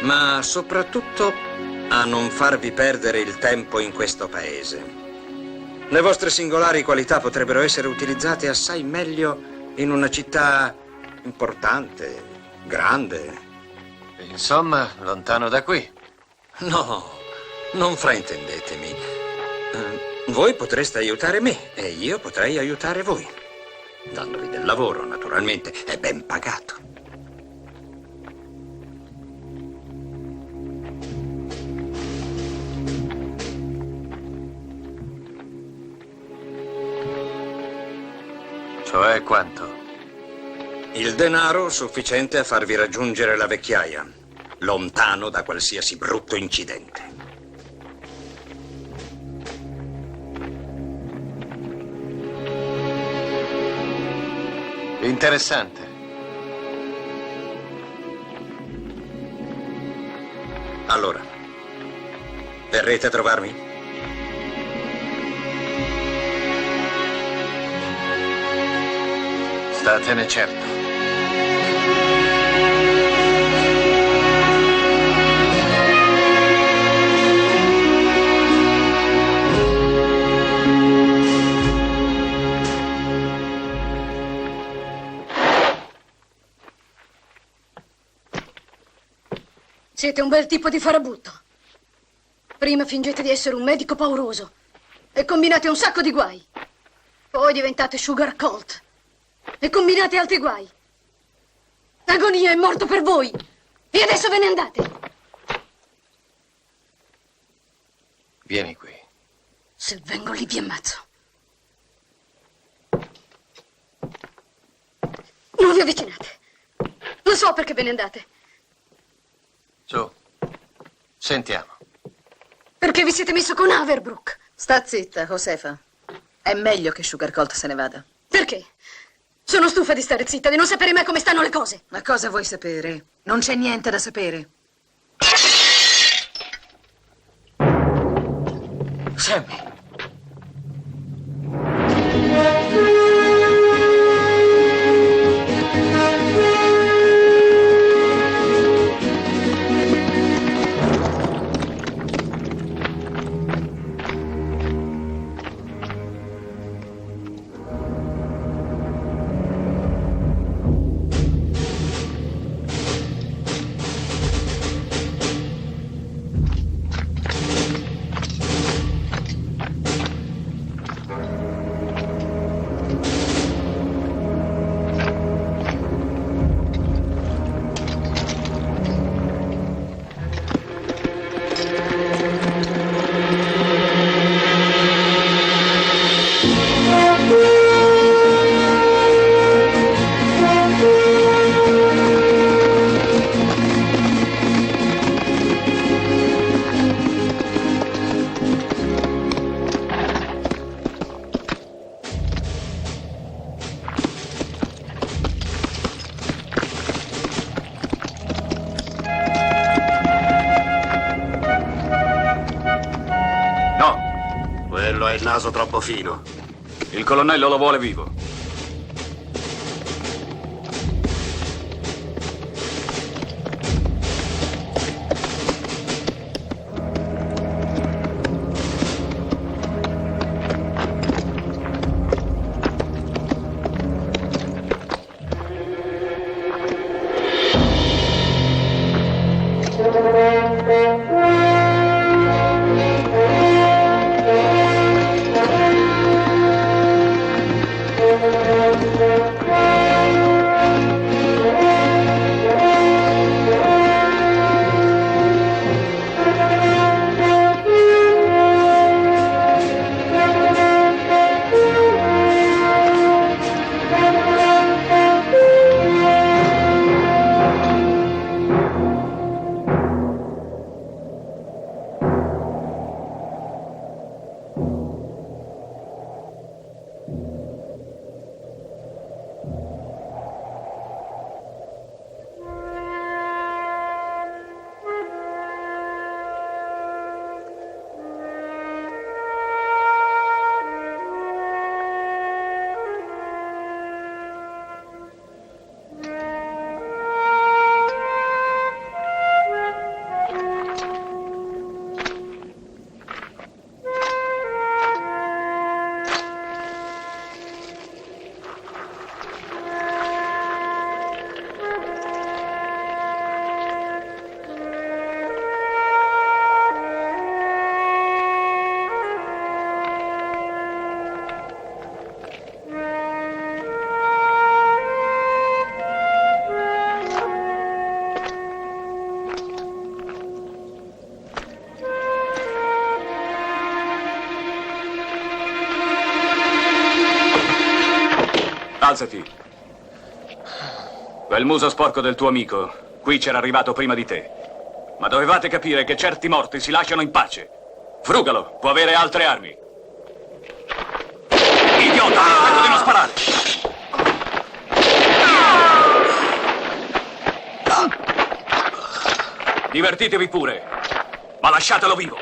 Ma soprattutto a non farvi perdere il tempo in questo paese. Le vostre singolari qualità potrebbero essere utilizzate assai meglio in una città importante, grande. Insomma, lontano da qui. No, non fraintendetemi. Voi potreste aiutare me e io potrei aiutare voi. Dandovi del lavoro, naturalmente, è ben pagato. Cioè quanto? Il denaro sufficiente a farvi raggiungere la vecchiaia, lontano da qualsiasi brutto incidente. Interessante. Allora, verrete a trovarmi? Statene certo. Siete un bel tipo di farabutto. Prima fingete di essere un medico pauroso e combinate un sacco di guai. Poi diventate Sugar Colt e combinate altri guai. Agonia è morto per voi e adesso ve ne andate. Vieni qui. Se vengo lì vi ammazzo. Non vi avvicinate. Lo so perché ve ne andate. Su, sentiamo. Perché vi siete messo con Averbrook. Sta zitta, Josefa. È meglio che Sugar Colt se ne vada. Perché? Sono stufa di stare zitta, di non sapere mai come stanno le cose. Ma cosa vuoi sapere? Non c'è niente da sapere. Sammy. Quello è il naso troppo fino. Il colonnello lo vuole vivo. Alzati. Quel muso sporco del tuo amico qui c'era arrivato prima di te. Ma dovevate capire che certi morti si lasciano in pace. Frugalo può avere altre armi. Idiota, ti prego di non sparare. Divertitevi pure, ma lasciatelo vivo.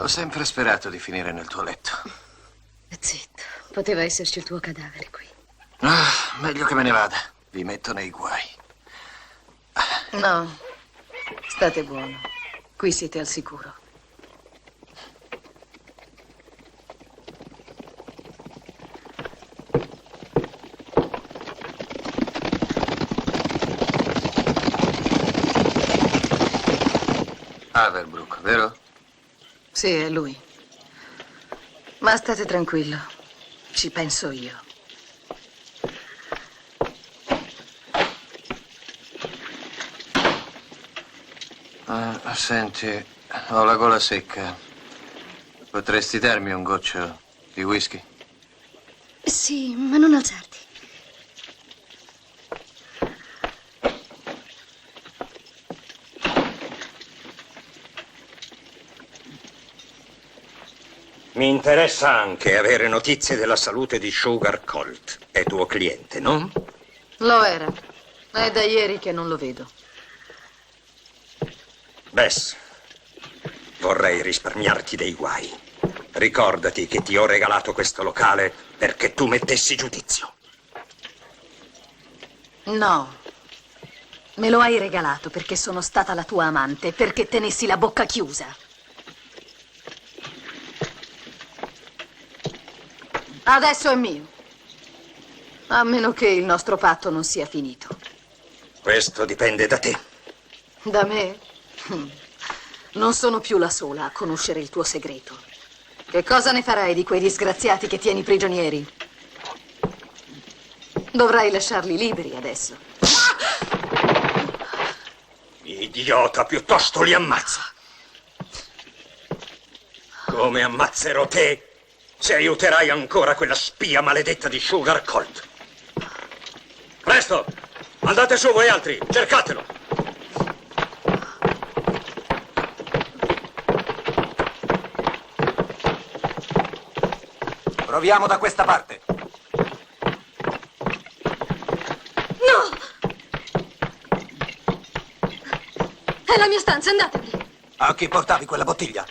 Ho sempre sperato di finire nel tuo letto. Zitto, poteva esserci il tuo cadavere qui. Meglio che me ne vada. Vi metto nei guai. No, state buono. Qui siete al sicuro. Averbrook, vero? Sì, è lui. Ma state tranquillo. Ci penso io. Senti, ho la gola secca. Potresti darmi un goccio di whisky? Sì, ma non alzarti. Mi interessa anche avere notizie della salute di Sugar Colt. È tuo cliente, no? Lo era. È da ieri che non lo vedo. Bess, vorrei risparmiarti dei guai. Ricordati che ti ho regalato questo locale perché tu mettessi giudizio. No. Me lo hai regalato perché sono stata la tua amante, perché tenessi la bocca chiusa. Adesso è mio. A meno che il nostro patto non sia finito. Questo dipende da te. Da me? Non sono più la sola a conoscere il tuo segreto. Che cosa ne farai di quei disgraziati che tieni prigionieri? Dovrai lasciarli liberi adesso. idiota, piuttosto li ammazza. Come ammazzerò te se aiuterai ancora quella spia maledetta di Sugar Colt. Presto! Andate su voi altri, cercatelo! Proviamo da questa parte. No! È la mia stanza, andatevene. A chi portavi quella bottiglia?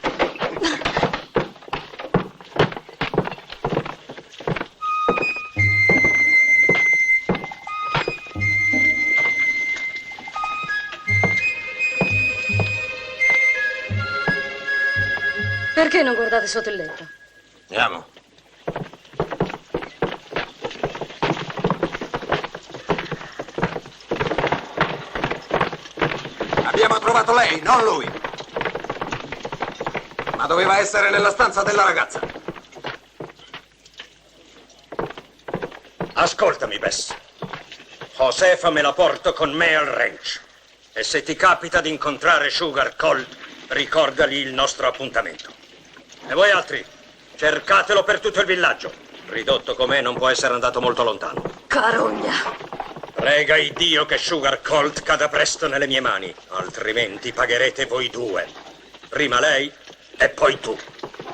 Perché non guardate sotto il letto? Andiamo. Abbiamo trovato lei, non lui. Ma doveva essere nella stanza della ragazza. Ascoltami, Bess. Josefa me la porto con me al ranch. E se ti capita di incontrare Sugar Colt, ricordagli il nostro appuntamento. E voi altri, cercatelo per tutto il villaggio. Ridotto com'è, non può essere andato molto lontano. Carogna. Prega Iddio che Sugar Colt cada presto nelle mie mani, altrimenti pagherete voi due. Prima lei e poi tu.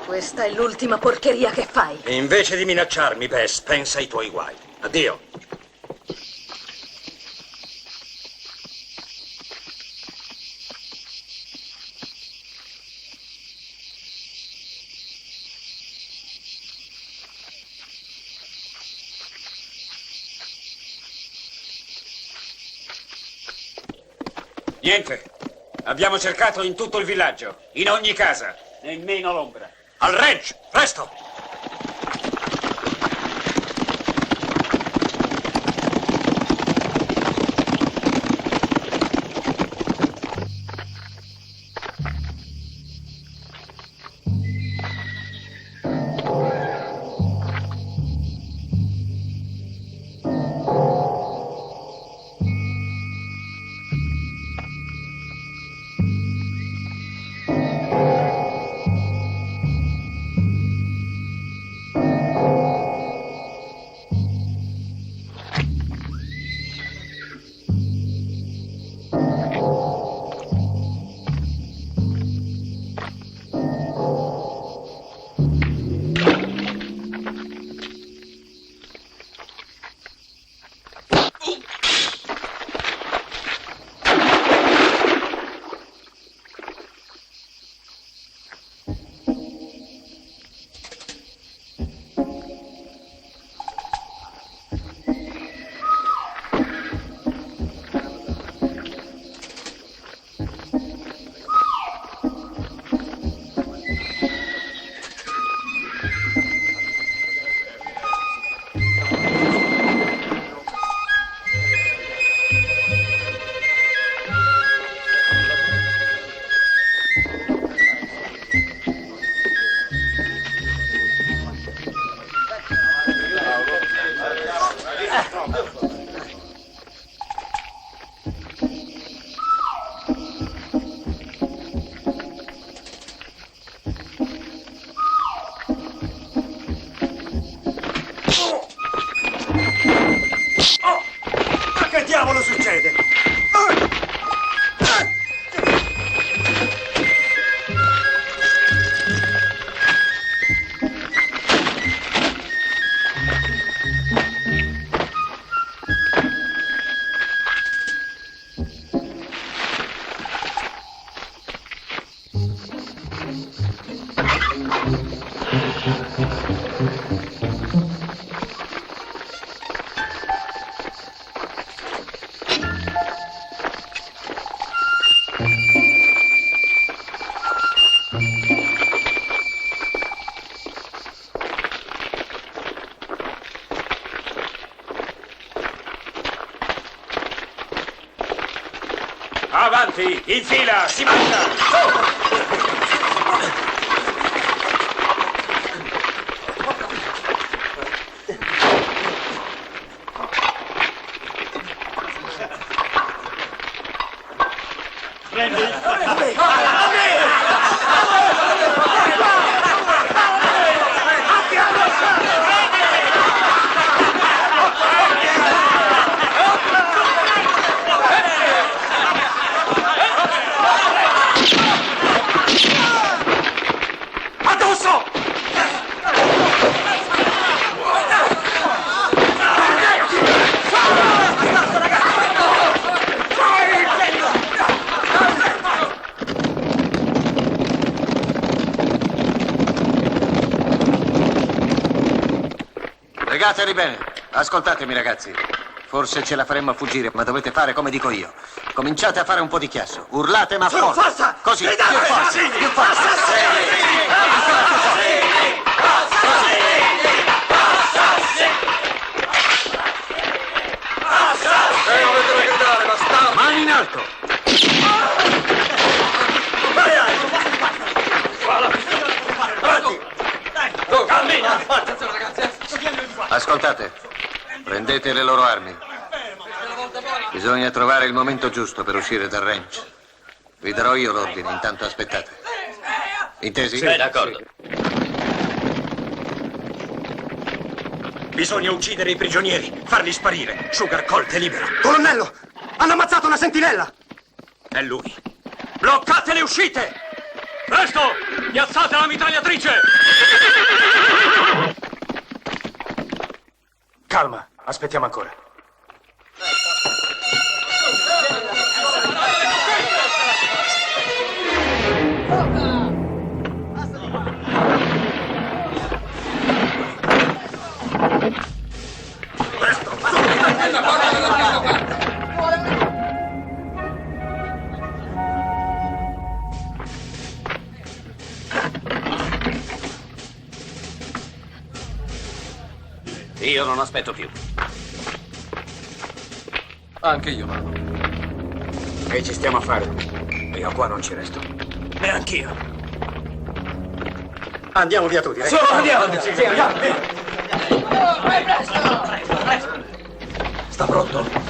Questa è l'ultima porcheria che fai. E invece di minacciarmi, Bess, pensa ai tuoi guai. Addio. Niente. Abbiamo cercato in tutto il villaggio, in ogni casa. Nemmeno l'ombra. Al ranch, presto! Avanti, in fila, si manca! Legateli bene. Ascoltatemi, ragazzi. Forse ce la faremmo a fuggire, ma dovete fare come dico io. Cominciate a fare un po' di chiasso. Urlate ma forte. Forza! Così, più Gridate! forte, più forte. Mani in alto. Ascoltate, prendete le loro armi. Bisogna trovare il momento giusto per uscire dal ranch. Vi darò io l'ordine, intanto aspettate. Intesi? Sì, d'accordo. Bisogna uccidere i prigionieri, farli sparire. Sugar Colt è libero. Colonnello, hanno ammazzato una sentinella. È lui. Bloccate le uscite! Presto! Piazzate la mitragliatrice! Calma, aspettiamo ancora. Io non aspetto più. Anche io, mamma. Che ci stiamo a fare? Io qua non ci resto. Neanch'io. Andiamo via tutti. Su, andiamo, andiamo. Sta pronto?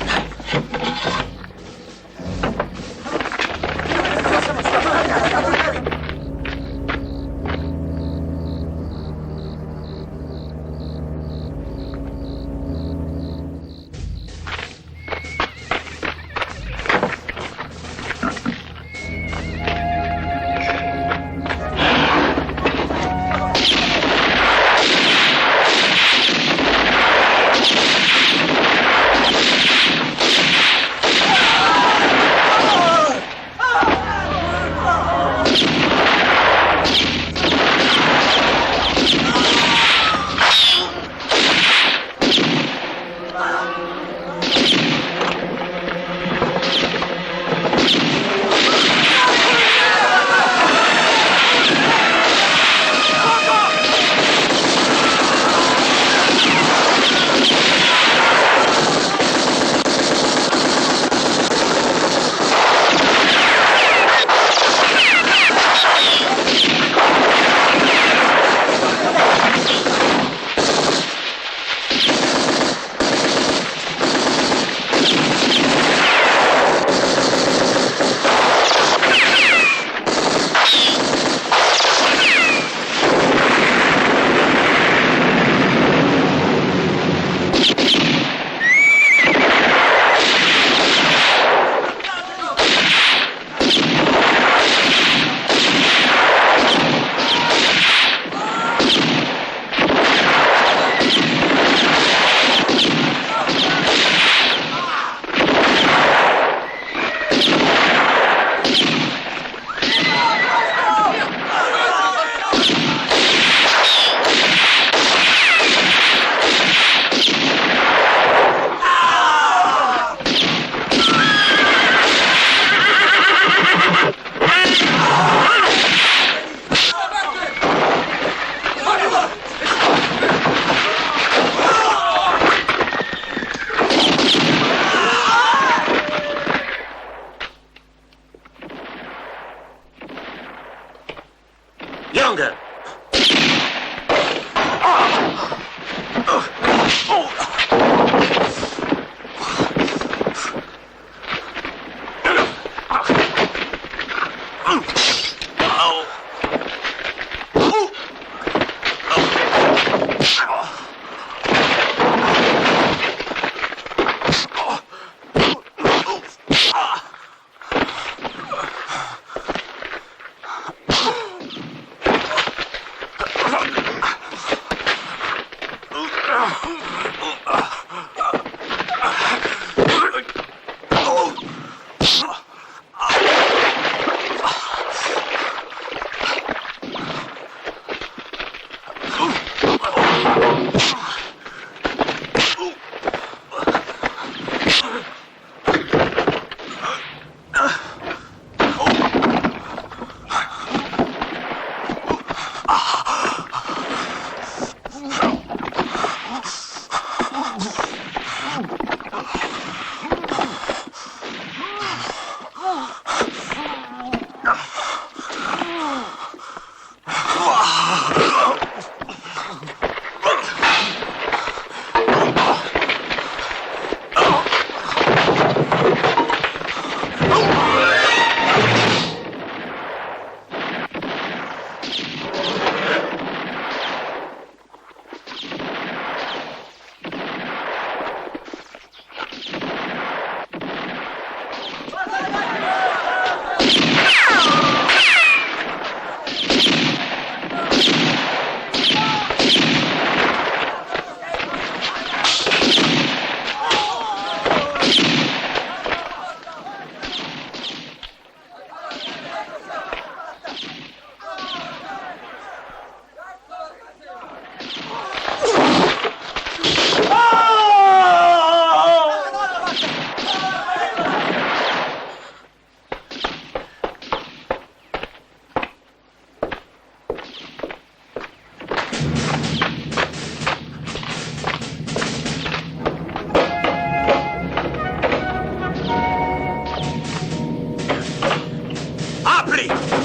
Younger!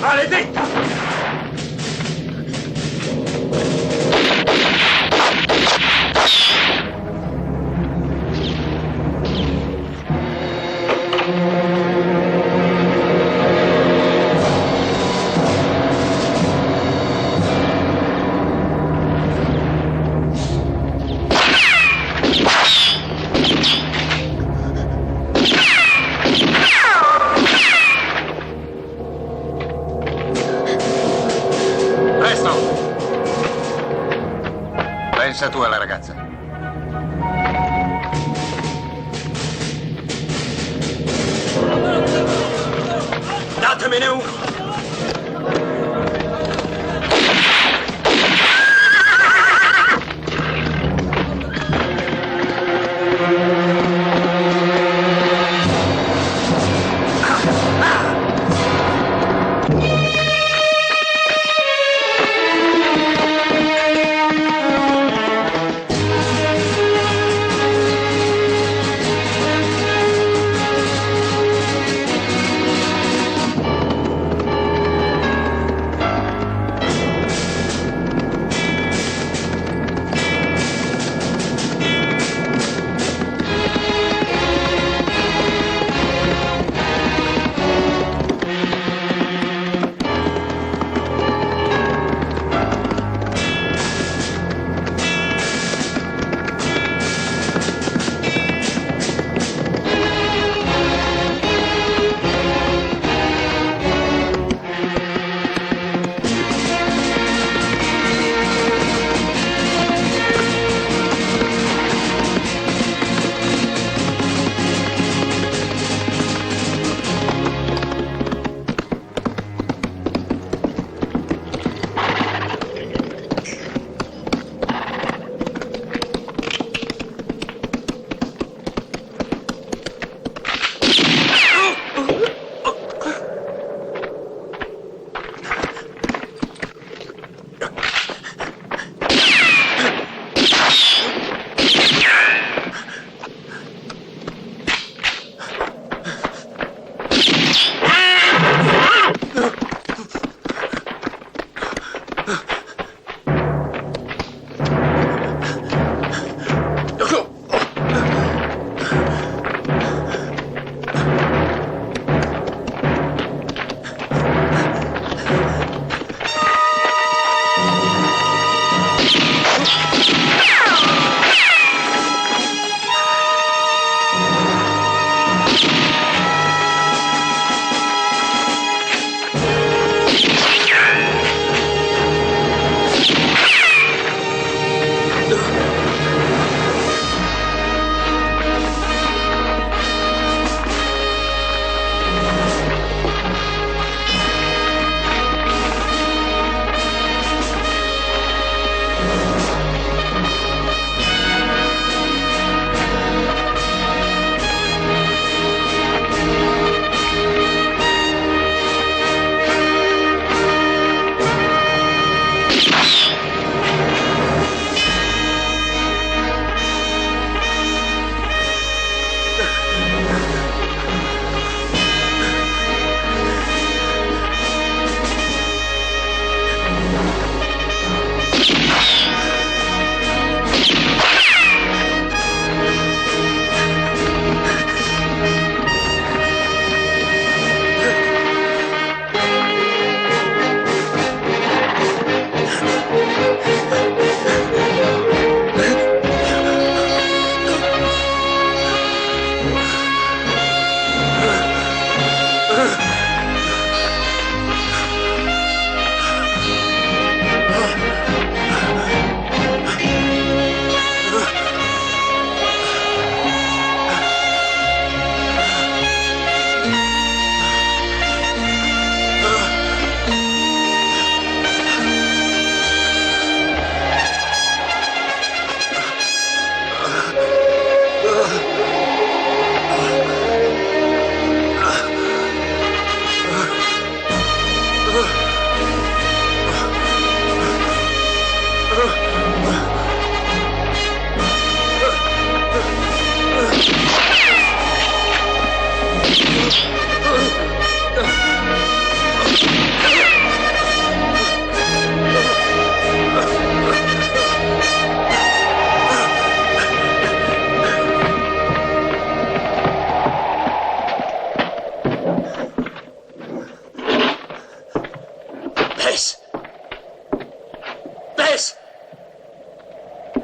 Maledetta! Pensa tu alla ragazza. Datemene uno!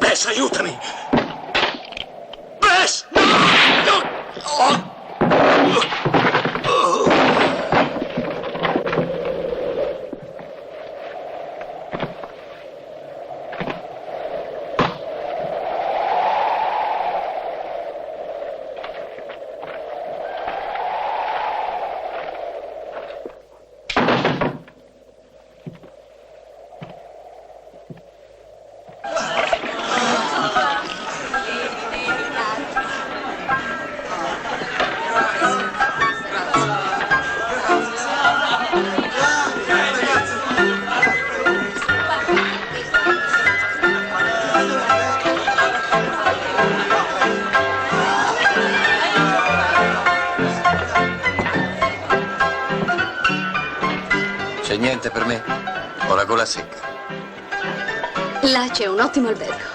Bess, aiutami! Bess! No! C'è niente per me? Ho la gola secca. Là c'è un ottimo albergo.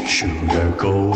Sugar gold.